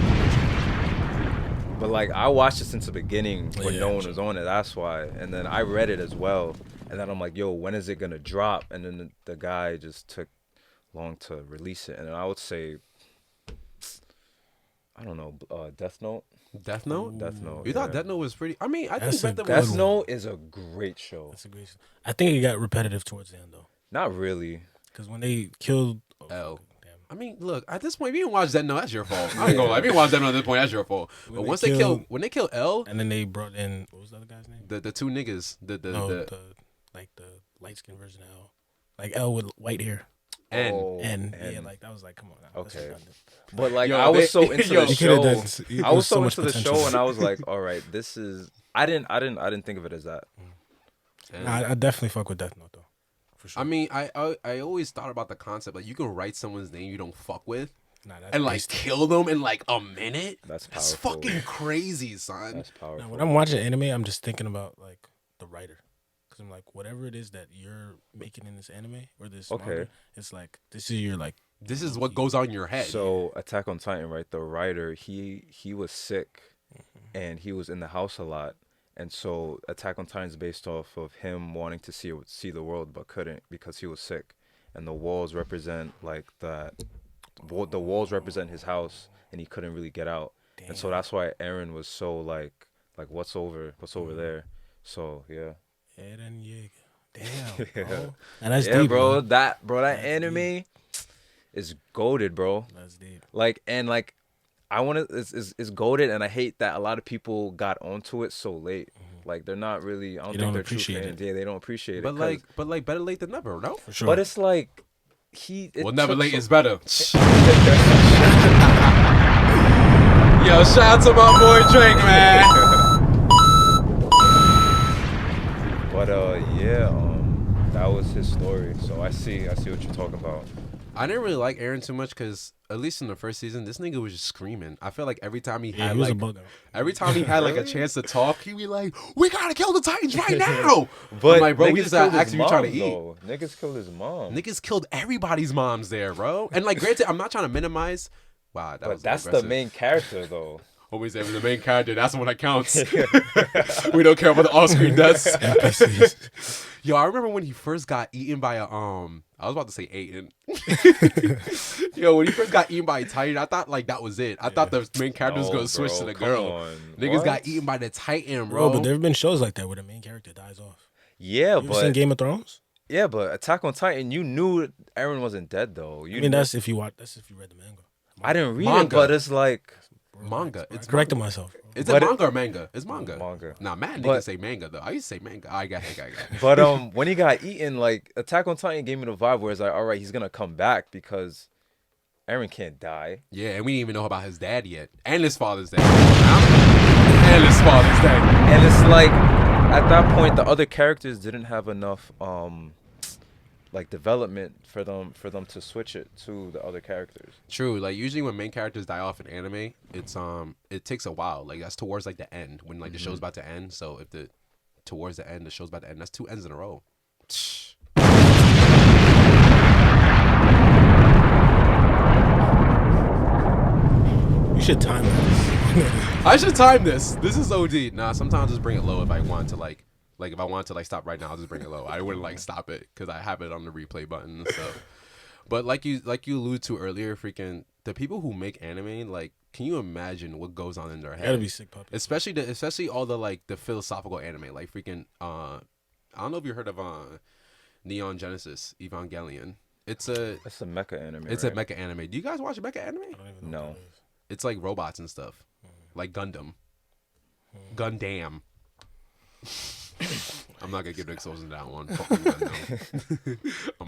But like, I watched it since the beginning when Yeah, no one sure. was on it. That's why. And then I read it as well. And then I'm like, yo, when is it gonna drop? And then the guy just took long to release it. And then I would say, I don't know, Death Note. Death Note? Death Note. You thought yeah. Death Note was pretty. I mean, I That's think a Death Note good was. Death Note is a great show. That's a great. I think it got repetitive towards the end though, Not really. because when they killed L. damn, I mean, look, at this point, if you didn't watch Death Note, that's your fault. I ain't gonna lie. If you didn't watch Death Note at this point, that's your fault. But When once they when they kill L, and then they brought in what was the other guy's name? the two niggas, the Light skin version of L, like L with white hair. N. Oh, And yeah, like that was like, come on now. that's Okay. redundant. But like, Yo, I was they- so into yo, the You could've done- show. it I was so much into the potential. show, and I was like, all right, this is. I didn't think of it as that. And- Nah, I definitely fuck with Death Note though, for sure. I mean, I always thought about the concept like you can write someone's name you don't fuck with, Nah, that's and like wasted. kill them in like a minute. That's That's powerful. fucking crazy, son. That's powerful. Now, when I'm watching anime, I'm just thinking about like the writer, because I'm like, whatever it is that you're making in this anime or this manga, it's like this is your like. This is what goes on in your head. So Attack on Titan, right? The writer, he was sick, and he was in the house a lot, and so Attack on Titan is based off of him wanting to see the world but couldn't because he was sick, and the walls represent like that. The walls represent his house, and he couldn't really get out, and so that's why Eren was so like what's over there. So yeah. Eren Yeager. Damn, Yeah. bro. And that's Yeah, deep, bro. That's That anime is goated, bro. That's deep. Like I want to it's goated, and I hate that a lot of people got onto it so late. Like they're not really. I don't think they're true fans. Yeah, they don't appreciate but it. like better late than never, no? For sure. But it's like Well, never late is better. better. Yo, shout out to my boy Drake, man. But yeah, that was his story. So I see what you're talking about. I didn't really like Eren too much because at least in the first season, this nigga was just screaming. I feel like every time he had he was like a bug out. every time he had like a chance to talk, he'd be like, "We gotta kill the Titans right now." But I'm like, bro, we niggas just gotta killed ask his you trying to mom, eat. though. Niggas killed his mom. Niggas killed everybody's moms there, bro. And like, granted, I'm not trying to minimize. Wow, that But was that's the aggressive. main character, though. Always say the main character. That's the one that counts. We don't care about the off-screen deaths. Yo, I remember when he first got eaten by a I was about to say Aiden. Yo, when he first got eaten by a Titan, I thought like that was it. I thought the main character was No, gonna switch to bro, the come girl. on. Niggas What? got eaten by the Titan, Bro, bro. but there have been shows like that where the main character dies off. Yeah, You ever seen but Game of Thrones? yeah, but Attack on Titan, you knew Eren wasn't dead though. You I mean, knew- that's if you read the manga. I didn't read Manga. it, but it's like Manga. I It's corrected myself. Bro. Is But it it- manga or manga? It's manga. Manga. Nah, man, But- niggas say manga though. I used to say manga. I got it. But when he got eaten, like Attack on Titan gave me the vibe where it's like, all right, he's gonna come back because Eren can't die. Yeah, and we didn't even know about his dad yet, and his father's dad, and his father's dad. And it's like at that point the other characters didn't have enough like development for them to switch it to the other characters. True. Like usually when main characters die off in anime, it's it takes a while. Like that's towards like the end when like the show's about to end. So if the towards the end the show's about to end, that's 2 ends in a row. You should time it. I should time this. This is OD. Nah, sometimes I'll just bring it low if I want to like if I want to like stop right now, I'll just bring it low. I wouldn't like stop it because I have it on the replay button and stuff. But like you alluded to earlier, freaking the people who make anime, like, can you imagine what goes on in their head? Gotta be sick puppy. Especially all the like the philosophical anime, like freaking I don't know if you heard of Neon Genesis Evangelion. It's a mecha anime. it's right? a mecha anime. Do you guys watch mecha anime? I don't even know No. what that is. It's like robots and stuff, like Gundam, Gundam. I'm not gonna give the exposure to that one. Fucking Gundam.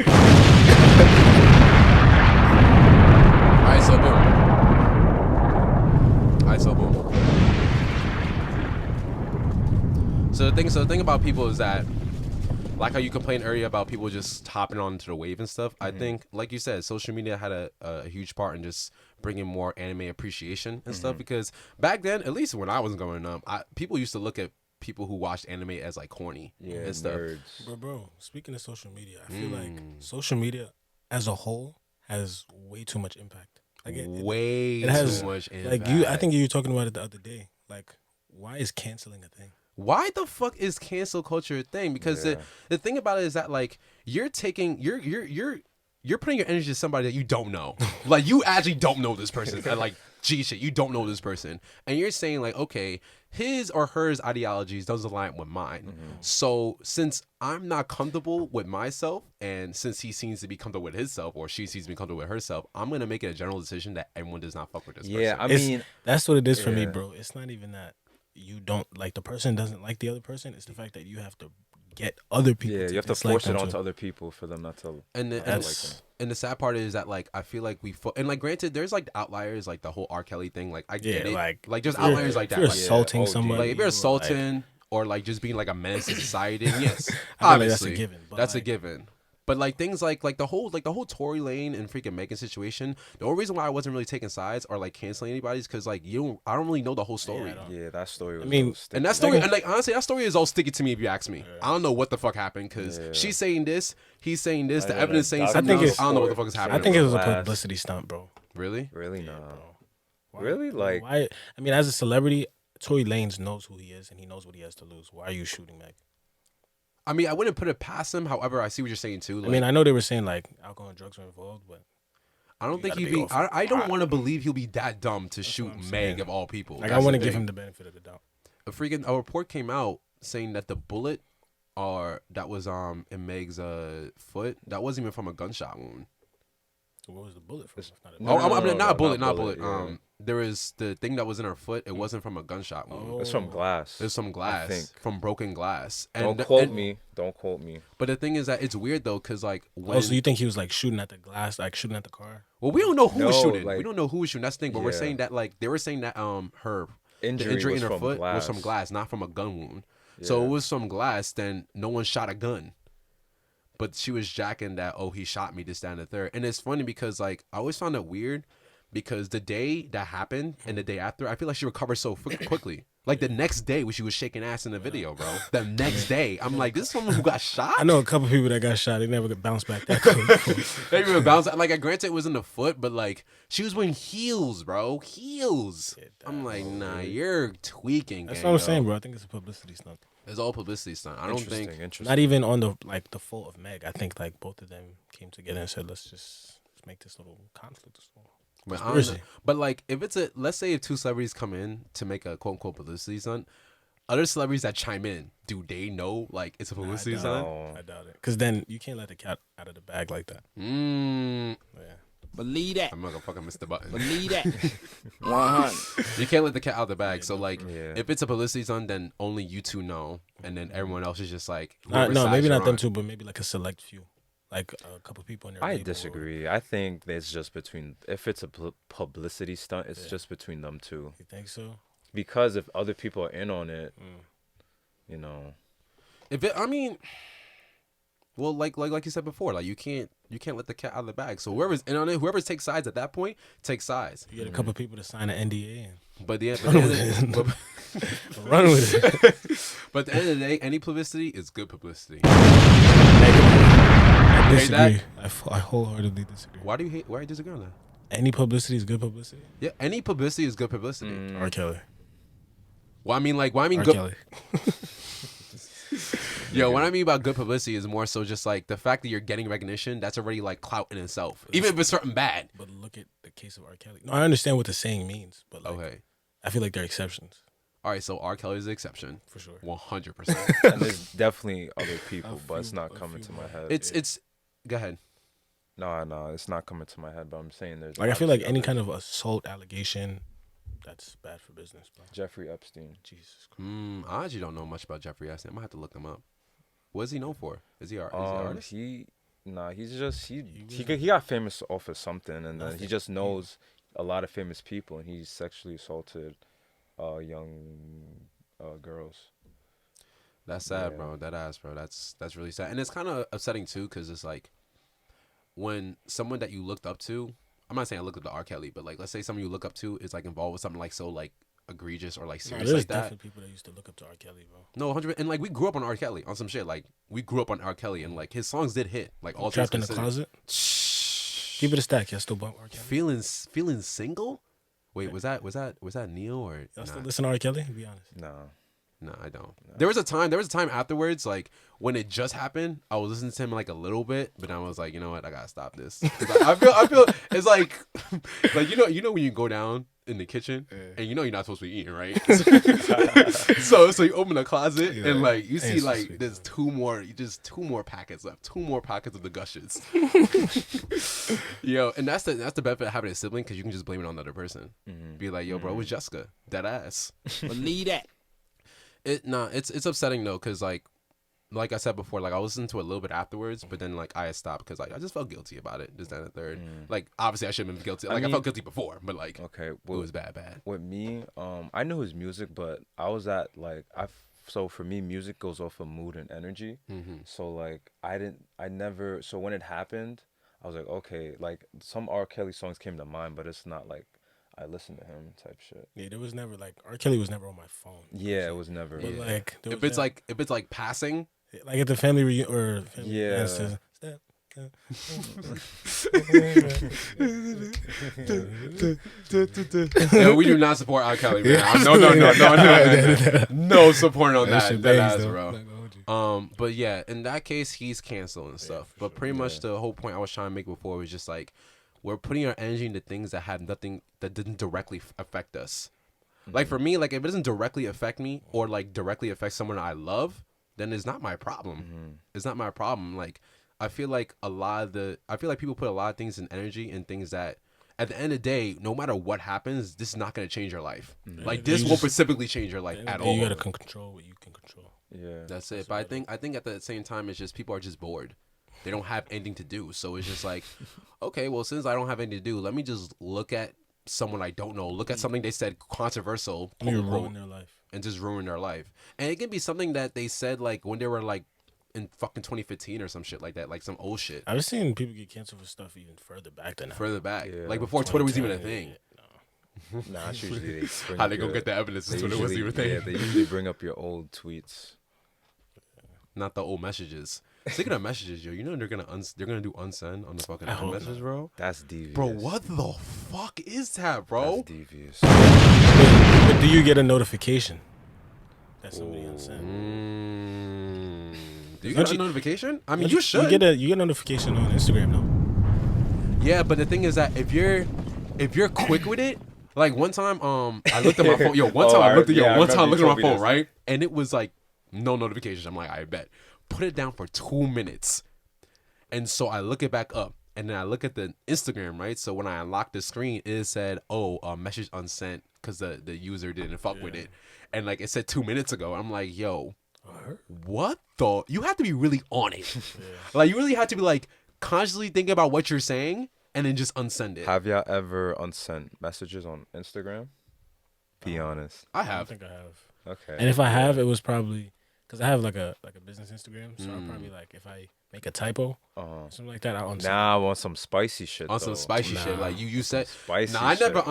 Alright, so boom. So the thing about people is that, like how you complained earlier about people just hopping onto the wave and stuff, I think, like you said, social media had a huge part in just bringing more anime appreciation and stuff, because back then, at least when I was growing up, people used to look at people who watched anime as like corny and stuff. Nerds. But bro, speaking of social media, I feel like social media as a whole has way too much impact. Like Way it has too much like impact. I think you were talking about it the other day. Like, why is canceling a thing? Why the fuck is cancel culture a thing? Because the thing about it is that like you're putting your energy to somebody that you don't know. Like you actually don't know this person. And like G shit, you don't know this person, and you're saying like, okay, his or hers ideologies doesn't align with mine. So since I'm not comfortable with myself, and since he seems to be comfortable with himself, or she seems to be comfortable with herself, I'm gonna make it a general decision that everyone does not fuck with this Yeah, person. I mean, That's what it is for me, yeah. bro. It's not even that you don't like the person doesn't like the other person. It's the fact that you have to get other people. yeah, to you have to dislike force it them onto too. other people for them not to. And the, like and, them. and the sad part is that like I feel like and like granted there's like outliers like the whole R. Kelly thing, like I get it, like there's if you're- outliers like if that, you're like, assaulting OD. somebody, like if you're or, assaulting or like just being like a menace to society, then yes, I feel like that's a obviously given, but, that's a like, given. But like things like the whole Tory Lane and freaking Megan situation. The only reason why I wasn't really taking sides or like canceling anybody is because like I don't really know the whole story. Yeah, that story was. And that story, and like honestly, that story is all sticky to me if you ask me. I don't know what the fuck happened because she's saying this, he's saying this, the evidence saying something else. I don't know what the fuck is happening. I think it was a publicity stunt, bro. Really? Really, Yeah, no. bro. Really, like. Why? I mean, as a celebrity, Tory Lanez knows who he is and he knows what he has to lose. Why are you shooting Meg? I mean, I wouldn't put it past him. However, I see what you're saying too. Like, I mean, I know they were saying like alcohol and drugs were involved, but I don't think he'd be. I don't want to believe he'll be that dumb to shoot Meg of all people. Like, I want to give him the benefit of the doubt. A report came out saying that the bullet, that was in Meg's foot, that wasn't even from a gunshot wound. So what was the bullet from? Not a bullet. Yeah. There was the thing that was in her foot. It wasn't from a gunshot wound. It's from glass. It's some glass from broken glass. And, Don't quote me. But the thing is that it's weird though, because like when. Oh, so you think he was like shooting at the glass, like shooting at the car? Well, we don't know who was shooting. Like, we don't know who was shooting. That's the thing. But we're saying that like they were saying that her injury in her foot was from glass, not from a gun wound. Yeah. So it was from glass. Then no one shot a gun. But she was jacking that, oh, he shot me, this, that, and the third. And it's funny because, like, I always found it weird because the day that happened and the day after, I feel like she recovered so quickly. Like, the next day when she was shaking ass in the video, bro. The next day. I'm like, this is someone who got shot? I know a couple people that got shot. They never got bounced back that quick. They never bounced. Like, granted, it was in the foot, but, like, she was wearing heels, bro. Heels. I'm like, nah, you're tweaking. That's what I'm saying, bro. I think it's a publicity stunt. It's all publicity stunt. I don't think. Not even on the fault of Meg. I think like both of them came together and said, let's make this little conflict. But like, if it's let's say if two celebrities come in to make a quote unquote publicity stunt, other celebrities that chime in, do they know like it's a publicity stunt? I doubt it. Because then you can't let the cat out of the bag like that. Yeah. Believe that. I'm not gonna fucking miss the button. Believe that. 100. You can't let the cat out of the bag. So like, if it's a publicity stunt, then only you two know, and then everyone else is just like, no, maybe not them two, but maybe like a select few, like a couple people in there. I disagree. I think it's just between. If it's a publicity stunt, it's just between them two. You think so? Because if other people are in on it, you know. Well, like you said before, like you can't let the cat out of the bag. So whoever's in on it, whoever takes sides at that point, takes sides. You get a couple people to sign an NDA, run with it. But at the end of the day, any publicity is good publicity. I disagree. I wholeheartedly disagree. Why do you disagree on that? Any publicity is good publicity. Yeah, any publicity is good publicity. R. Kelly. R. Good. Kelly. Yo, what I mean about good publicity is more so just like the fact that you're getting recognition. That's already like clout in itself, even if it's something bad. But look at the case of R. Kelly. No, I understand what the saying means, but like, okay, I feel like they're exceptions. All right, so R. Kelly is the exception for sure, 100%. And there's definitely other people, but it's not coming to my head. It's. Go ahead. No, it's not coming to my head. But I'm saying there's like I feel like any kind of assault allegation. That's bad for business, bro. Jeffrey Epstein. Jesus Christ. I actually don't know much about Jeffrey Epstein. I'm gonna have to look him up. What is he known for? Is he an artist? He got famous off of something, and then he just knows a lot of famous people, and he sexually assaulted young girls. That's sad, bro. That ass, bro. That's really sad, and it's kind of upsetting too, because it's like when someone that you looked up to. I'm not saying I looked up to R. Kelly, but like let's say someone you look up to is like involved with something like so like egregious or like serious like that. There's definitely people that used to look up to R. Kelly, bro. No, 100%. And like we grew up on R. Kelly on some shit. Like we grew up on R. Kelly, and like his songs did hit. Like all Trapped in the Closet. Keep it a stack. Y'all still bump R. Kelly. Feeling single. Wait, was that Neo or? Y'all still listen to R. Kelly? Be honest. No, I don't. No. There was a time afterwards, like when it just happened, I was listening to him like a little bit, but I was like, you know what, I gotta stop this. I feel it's like you know when you go down in the kitchen and you know you're not supposed to be eating, right? so you open the closet and like you see like there's two more packets left, 2 more pockets of the gushes. Yo, and that's the benefit of having a sibling, because you can just blame it on the other person. Be like, yo, bro, it was Jessica, that ass. Believe that. It's upsetting though, because like I said before, like I listened to it a little bit afterwards, but then like I stopped because like I just felt guilty about it. This, that, and the third. Like obviously I shouldn't have been guilty. Like I felt guilty before, but like it was bad. With me, I knew his music, but I was at like so for me, music goes off of mood and energy. So like so when it happened, I was like, okay, like some R. Kelly songs came to mind, but it's not like I listen to him type shit. Yeah, there was never like R. Kelly was never on my phone. Yeah, it was never. But like there If was it's like passing, like at the family reunion or family Yeah. dances. no, we do not support R. Kelly, man. No support on that. shit That bangs, ass, though. bro. Not gonna hold you. But yeah, in that case, he's canceled and stuff. But pretty much the whole point I was trying to make before was just like we're putting our energy into things that had nothing that didn't directly affect us. Like for me, like if it doesn't directly affect me or like directly affect someone I love, then it's not my problem. It's not my problem. Like I feel like people put a lot of things in energy and things that at the end of the day, no matter what happens, this is not going to change your life. Like this won't specifically change your life at all. You gotta control what you can control. Yeah. That's it. But I think at the same time, it's just people are just bored. They don't have anything to do. So it's just like, okay, well, since I don't have anything to do, let me just look at someone I don't know. Look at something they said controversial, You ruin their life. and just ruin their life. And it can be something that they said like when they were like in fucking 2015 or some shit like that, like some old shit. I've seen people get canceled for stuff even further back than that. Further back, Yeah. like before Twitter was even a thing. Nah, it's usually they bring How up they gonna your- get the evidence they that Twitter wasn't usually- even a Yeah, thing? they usually bring up your old tweets. Not the old messages. Speaking of messages, yo, you know they're gonna do unsend on the fucking I hope message, bro. That's devious. Bro, what the fuck is that, bro? That's devious. But do you get a notification that somebody unsent? Do you Don't get a you- notification? I mean, you should. You get a notification on Instagram though. Yeah, but the thing is that if you're quick with it, like one time, I looked at my phone. Yo, one Oh, time I I- looked at yeah, I one time I remember looked you at my told me phone, this. right? And it was like no notifications. I'm like, I bet. Put it down for 2 minutes, and so I look it back up, and then I look at the Instagram, right? So when I unlocked the screen, it said, "Oh, message unsent," because the user didn't fuck with it, and like it said 2 minutes ago. I'm like, yo. What the? You have to be really on it. Like you really have to be like consciously thinking about what you're saying and then just unsend it. Have y'all ever unsent messages on Instagram? Be honest. I I have. think I have. Okay. And if I have, it was probably because I have like a business Instagram, so I'll probably like if I make a typo, something like that, I'll unsend. Nah, I want some spicy shit. On some though. spicy shit, like you said. Spicy Nah, I shit. never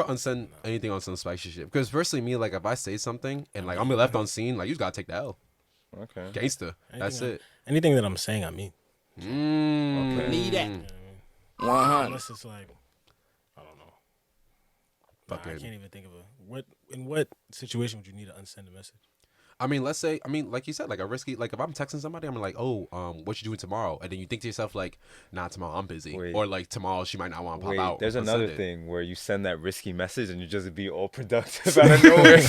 unsend anything on some spicy shit because firstly, me like if I say something and like I'm left on scene, like you just gotta take the L. Okay. Gangsta. That's it. Anything that I'm saying, I mean. Believe that. You know what I 100. mean? Unless it's like, I don't know. Nah, I Fucking- can't even think of in what situation would you need to unsend a message? I mean, let's say, like you said, like a risky, like if I'm texting somebody, I'm like, oh, what you doing tomorrow? And then you think to yourself, like, nah, tomorrow I'm busy. Wait. Or like tomorrow she might not want to pop Wait, out. there's Unsend another it. thing where you send that risky message and you just be all productive out of nowhere. you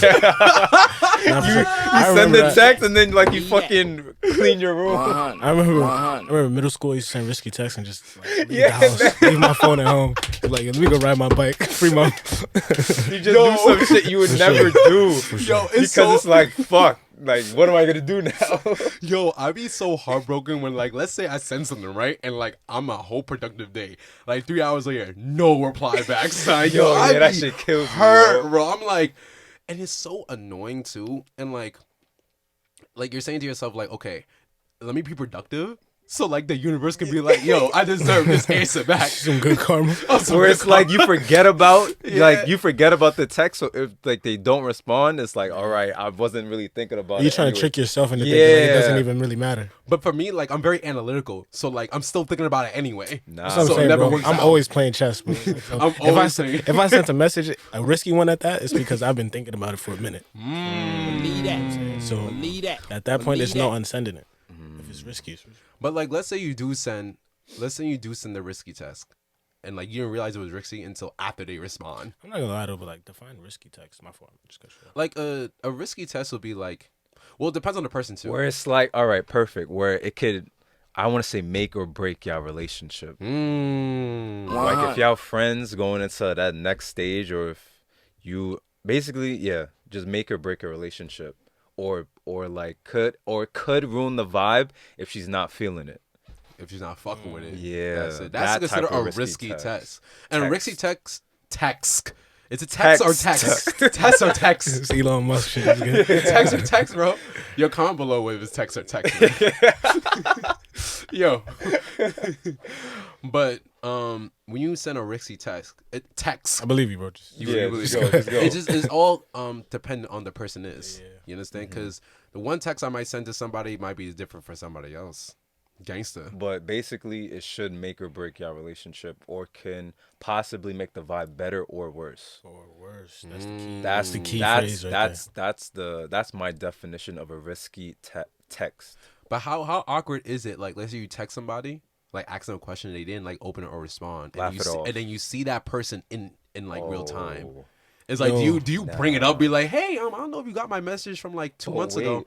send the text and then like you fucking clean your room. 100. I remember 100. middle school. I used to send risky texts and just like, leave Yeah. the house, leave my phone at home. Like, let me go ride my bike. Free mom. You just do some shit you would never do. Yo, Because it's like, fuck. Like, what am I gonna do now? Yo, I'd be so heartbroken when, like, let's say I send something, right? And, like, I'm a whole productive day. Like, 3 hours later, no reply back, son. Yo, I'd yeah, that be shit kills me, hurt, bro. bro. I'm like, and it's so annoying, too. And, like you're saying to yourself, like, okay, let me be productive. So, like, the universe can be like, yo, I deserve this answer back. Some good karma. Where it's like you forget about Yeah. like you forget about the text. So if like they don't respond, it's like, all right, I wasn't really thinking about it. You're trying to anyway. trick yourself into thinking like it doesn't Yeah. even really matter. But for me, like, I'm very analytical. So, like, I'm still thinking about it anyway. Nah. That's what I'm So it saying, never bro. works I'm out. always playing chess, bro. Like, so I'm if I always saying- if I sent a message, a risky one at that, it's because I've been thinking about it for a minute. Believe that. So Believe that. at that point, there's Believe no that. unsending it. If it's risky, it's risky. But like, let's say you do send the risky text, and like you didn't realize it was risky until after they respond. I'm not gonna lie though, but like define risky text. My fault. Just cut you off. Like a risky test would be like, well, it depends on the person too. Where it's like, all right, perfect. Where it could, I want to say, make or break your relationship. Like if y'all friends going into that next stage, or if you basically, yeah, just make or break a relationship, or like could ruin the vibe if she's not feeling it. If she's not fucking with it, Yeah, that's it. that That's considered type of a risky risky text. test. And a risky text It's a text or text. Text or text. It's Elon Musk shit. It's good. Text or text, bro. Yo, comment below if it's text or text. Yo. But when you send a risky text, I believe you, bro. Just go. It's all dependent on the person is. Yeah. You understand? Because the one text I might send to somebody might be different for somebody else. Gangster. But basically, it should make or break your relationship, or can possibly make the vibe better or worse. Or worse. That's the key. That's the key that's phrase right that's my definition of a risky text. But how awkward is it? Like, let's say you text somebody, like ask them a question, they didn't like open it or respond, Laugh and it off. and then you see that person in like real time. Oh. It's like, Yo, do you bring it up, be like, hey, I don't know if you got my message from like 2 months ago.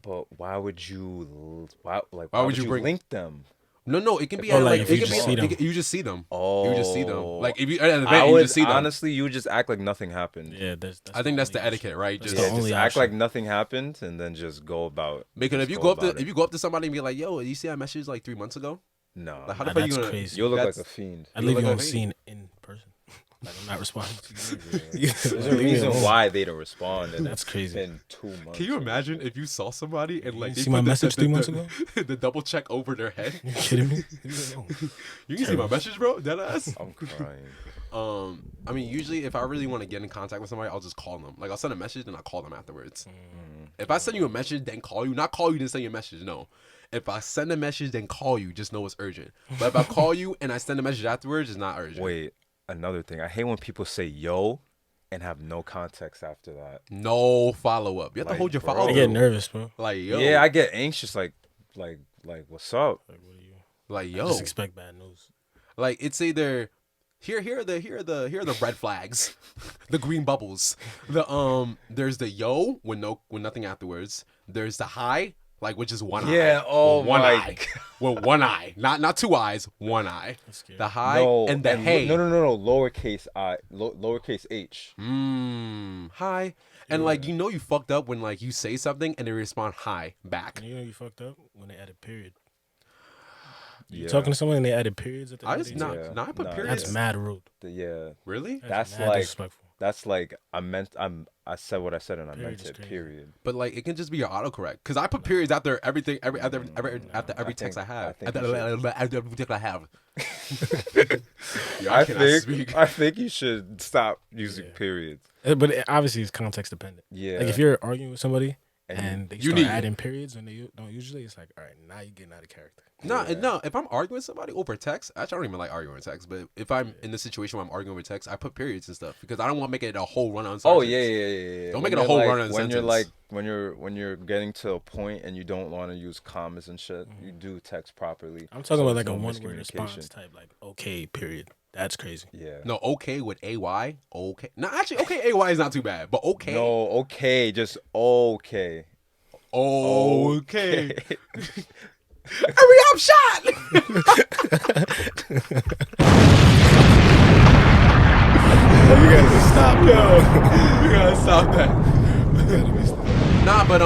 But why would you? Why would you bring link them? No, it can be Oh, like, like if it you can just be see them. you just see them. Oh, You just see them. Like if you at an I event, you would just see them. honestly, you would just act like nothing happened. Yeah, that's I think that's the only etiquette, right? That's Just the only just act option. like nothing happened, and then just go about. because just if you go go up about to it. if you go up to somebody and be like, yo, you see that message like 3 months ago? No, Like, how the Nah, fuck you that's gonna? crazy. you'll look like that's- a fiend. I leave look you like on me. scene in person. Like, I'm not responding to you. There's a Leave me reason alone. why they don't respond. And That's it's crazy. been 2 months. Can you imagine if you saw somebody and like You they see my put the- message the- 3 the- months ago? the double check over their head? You kidding me? You can see my message, bro. Dead ass. I'm crying. I mean, usually if I really want to get in contact with somebody, I'll just call them. Like I'll send a message and I'll call them afterwards. If I send you a message, then call you. Not call you, then send you a message. No. If I send a message, then call you. Just know it's urgent. But if I call you and I send a message afterwards, it's not urgent. Wait, another thing. I hate when people say yo and have no context after that. No follow up. You have to Like, hold your bro. follow I up. get nervous, bro. Like yo. Yeah, I get anxious. Like, what's up? Like, what are you? like I yo. just expect bad news. Like it's either here are the red flags, the green bubbles. There's the yo when nothing afterwards. There's the hi, like which is one eye. Yeah, oh one my eye. Well, one eye, not two eyes, one eye. That's scary. The hi No, and the hey. No. Lowercase I, lowercase h. Hi. And like you fucked up when like you say something and they respond hi back. You know you fucked up when they added period. Yeah. You talking to someone and they added periods at the I end of just the Yeah. not put Nah, periods. That's mad rude. Yeah. Really? That's mad like- disrespectful. That's like I said what I said and I Period meant is it. crazy. Period. But like it can just be your autocorrect because I put periods after everything, after every text I think- have. I think After every text I have. Yo, I cannot speak. think you should stop using periods. But obviously it's context dependent. Yeah. Like if you're arguing with somebody And and they you start need- adding periods and they don't usually, it's like, all right, now you're getting out of character. No. If I'm arguing with somebody over text, actually, I don't even like arguing with text. But if I'm in the situation where I'm arguing with text, I put periods and stuff because I don't want to make it a whole run on. Oh sentence. yeah. Don't When make it a you're whole like, run-on when you're sentence. like when you're getting to a point and you don't want to use commas and shit. You do text properly. I'm talking so about there's like a no one-word miscommunication. response type, like okay, period. That's crazy. Yeah. No, okay with AY. Okay. No, actually, okay, AY is not too bad. But okay. No. Okay. Just okay. Okay. Hurry up, shot! You gotta just stop. You gotta stop that. Nah, but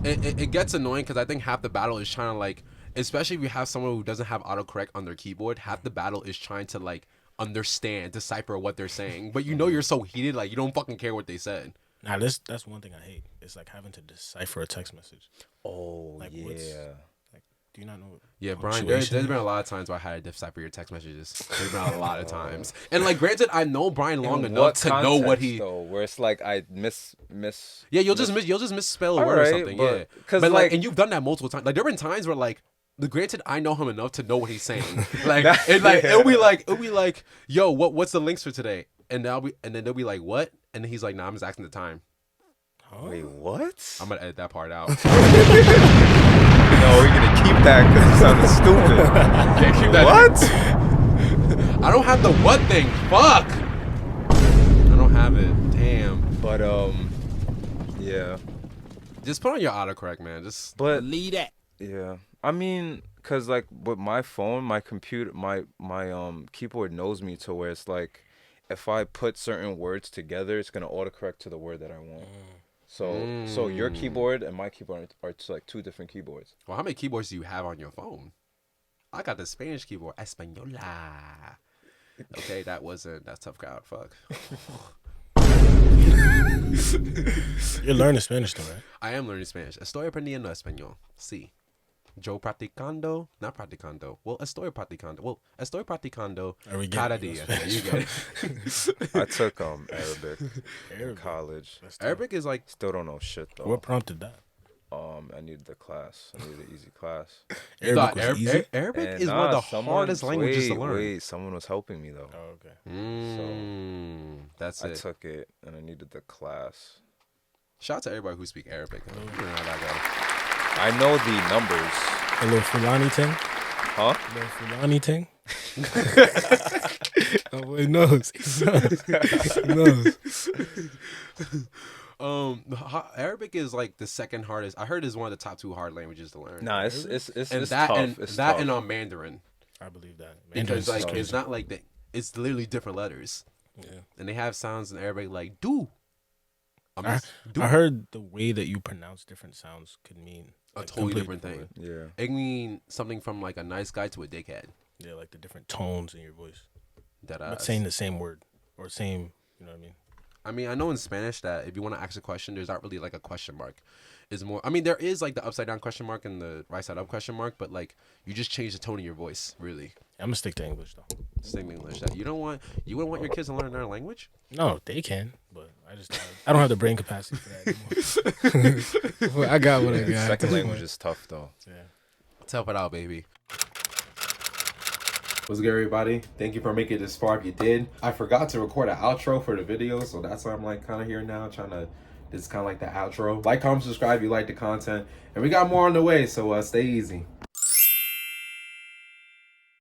it gets annoying because I think half the battle is trying to like, especially if you have someone who doesn't have autocorrect on their keyboard, half the battle is trying to like understand, decipher what they're saying. But you know you're so heated, like you don't fucking care what they said. Nah, that's one thing I hate. It's like having to decipher a text message. Oh Like, yeah. what's- Do you not know? Yeah, Brian, there's punctuation? been a lot of times where I had to decipher your text messages. There's been a lot of times. And like granted, I know Brian long In enough what to know what context, he though, where it's like I miss. Yeah, you'll just misspell a word or Alright, something. but- Yeah, 'cause, but like- and you've done that multiple times. Like there have been times where like, granted, I know him enough to know what he's saying. Like, and like it'll be like, yo, what's the links for today? And then they'll be like, what? And then he's like, nah, I'm just asking the time. Wait, what? I'm gonna edit that part out. No, we're gonna keep that because it sounded stupid. Yeah, keep that. What? I don't have the what thing. Fuck. I don't have it. Damn. But yeah. Just put on your autocorrect, man. Just But Leave that. yeah, I mean, cause like with my phone, my computer, my keyboard knows me to where it's like, if I put certain words together, it's gonna autocorrect to the word that I want. So your keyboard and my keyboard are like two different keyboards. well, how many keyboards do you have on your phone? I got the Spanish keyboard, Española. Okay, that's tough crowd. Fuck. You're learning Spanish though, right? I am learning Spanish. Estoy aprendiendo español. Sí. Yo practicando, not practicando. Well, estoy practicando. Well, estoy practicando Are we cada getting día. Spanish? You get it. I took Arabic in college. Arabic is like Still don't know shit though. What prompted that? I needed the class. I needed an easy class. you thought Arabic was easy. Arabic And is one of the someone- hardest languages to wait, learn. Wait, someone was helping me though. Oh, okay. That's I it. took it and I needed the class. Shout out to everybody who speak Arabic. You know how that I know the numbers. A little Fulani thing. Huh? A little Fulani thing. Oh, boy knows. He knows. Arabic is like the second hardest. I heard it's one of the top 2 hard languages to learn. Nah, it's and it's that tough. and It's that tough. and on Mandarin. I believe that. Because like Mandarin's it's not like that. It's literally different letters, Yeah. and they have sounds in Arabic like do. I heard the way that you pronounce different sounds could mean a like, totally completely different thing. Yeah. It can mean something from like a nice guy to a dickhead. Yeah, like the different tones in your voice, That but saying the same word or same. You know what I mean? I mean, I know in Spanish that if you want to ask a question, there's not really like a question mark. It's more. I mean, there is like the upside down question mark and the right side up question mark, but like you just change the tone of your voice. Really, I'm gonna stick to English though. same English. That you wouldn't want your kids to learn another language. No, they can, but I don't have the brain capacity for that anymore. Well, I got what I got. Second language is tough though. Yeah. Let's help it out, baby. What's good, everybody? Thank you for making it this far. If you did, I forgot to record an outro for the video, so that's why I'm like kind of here now, trying to. This is kind of like the outro. Like, comment, subscribe if you like the content, and we got more on the way. So stay easy.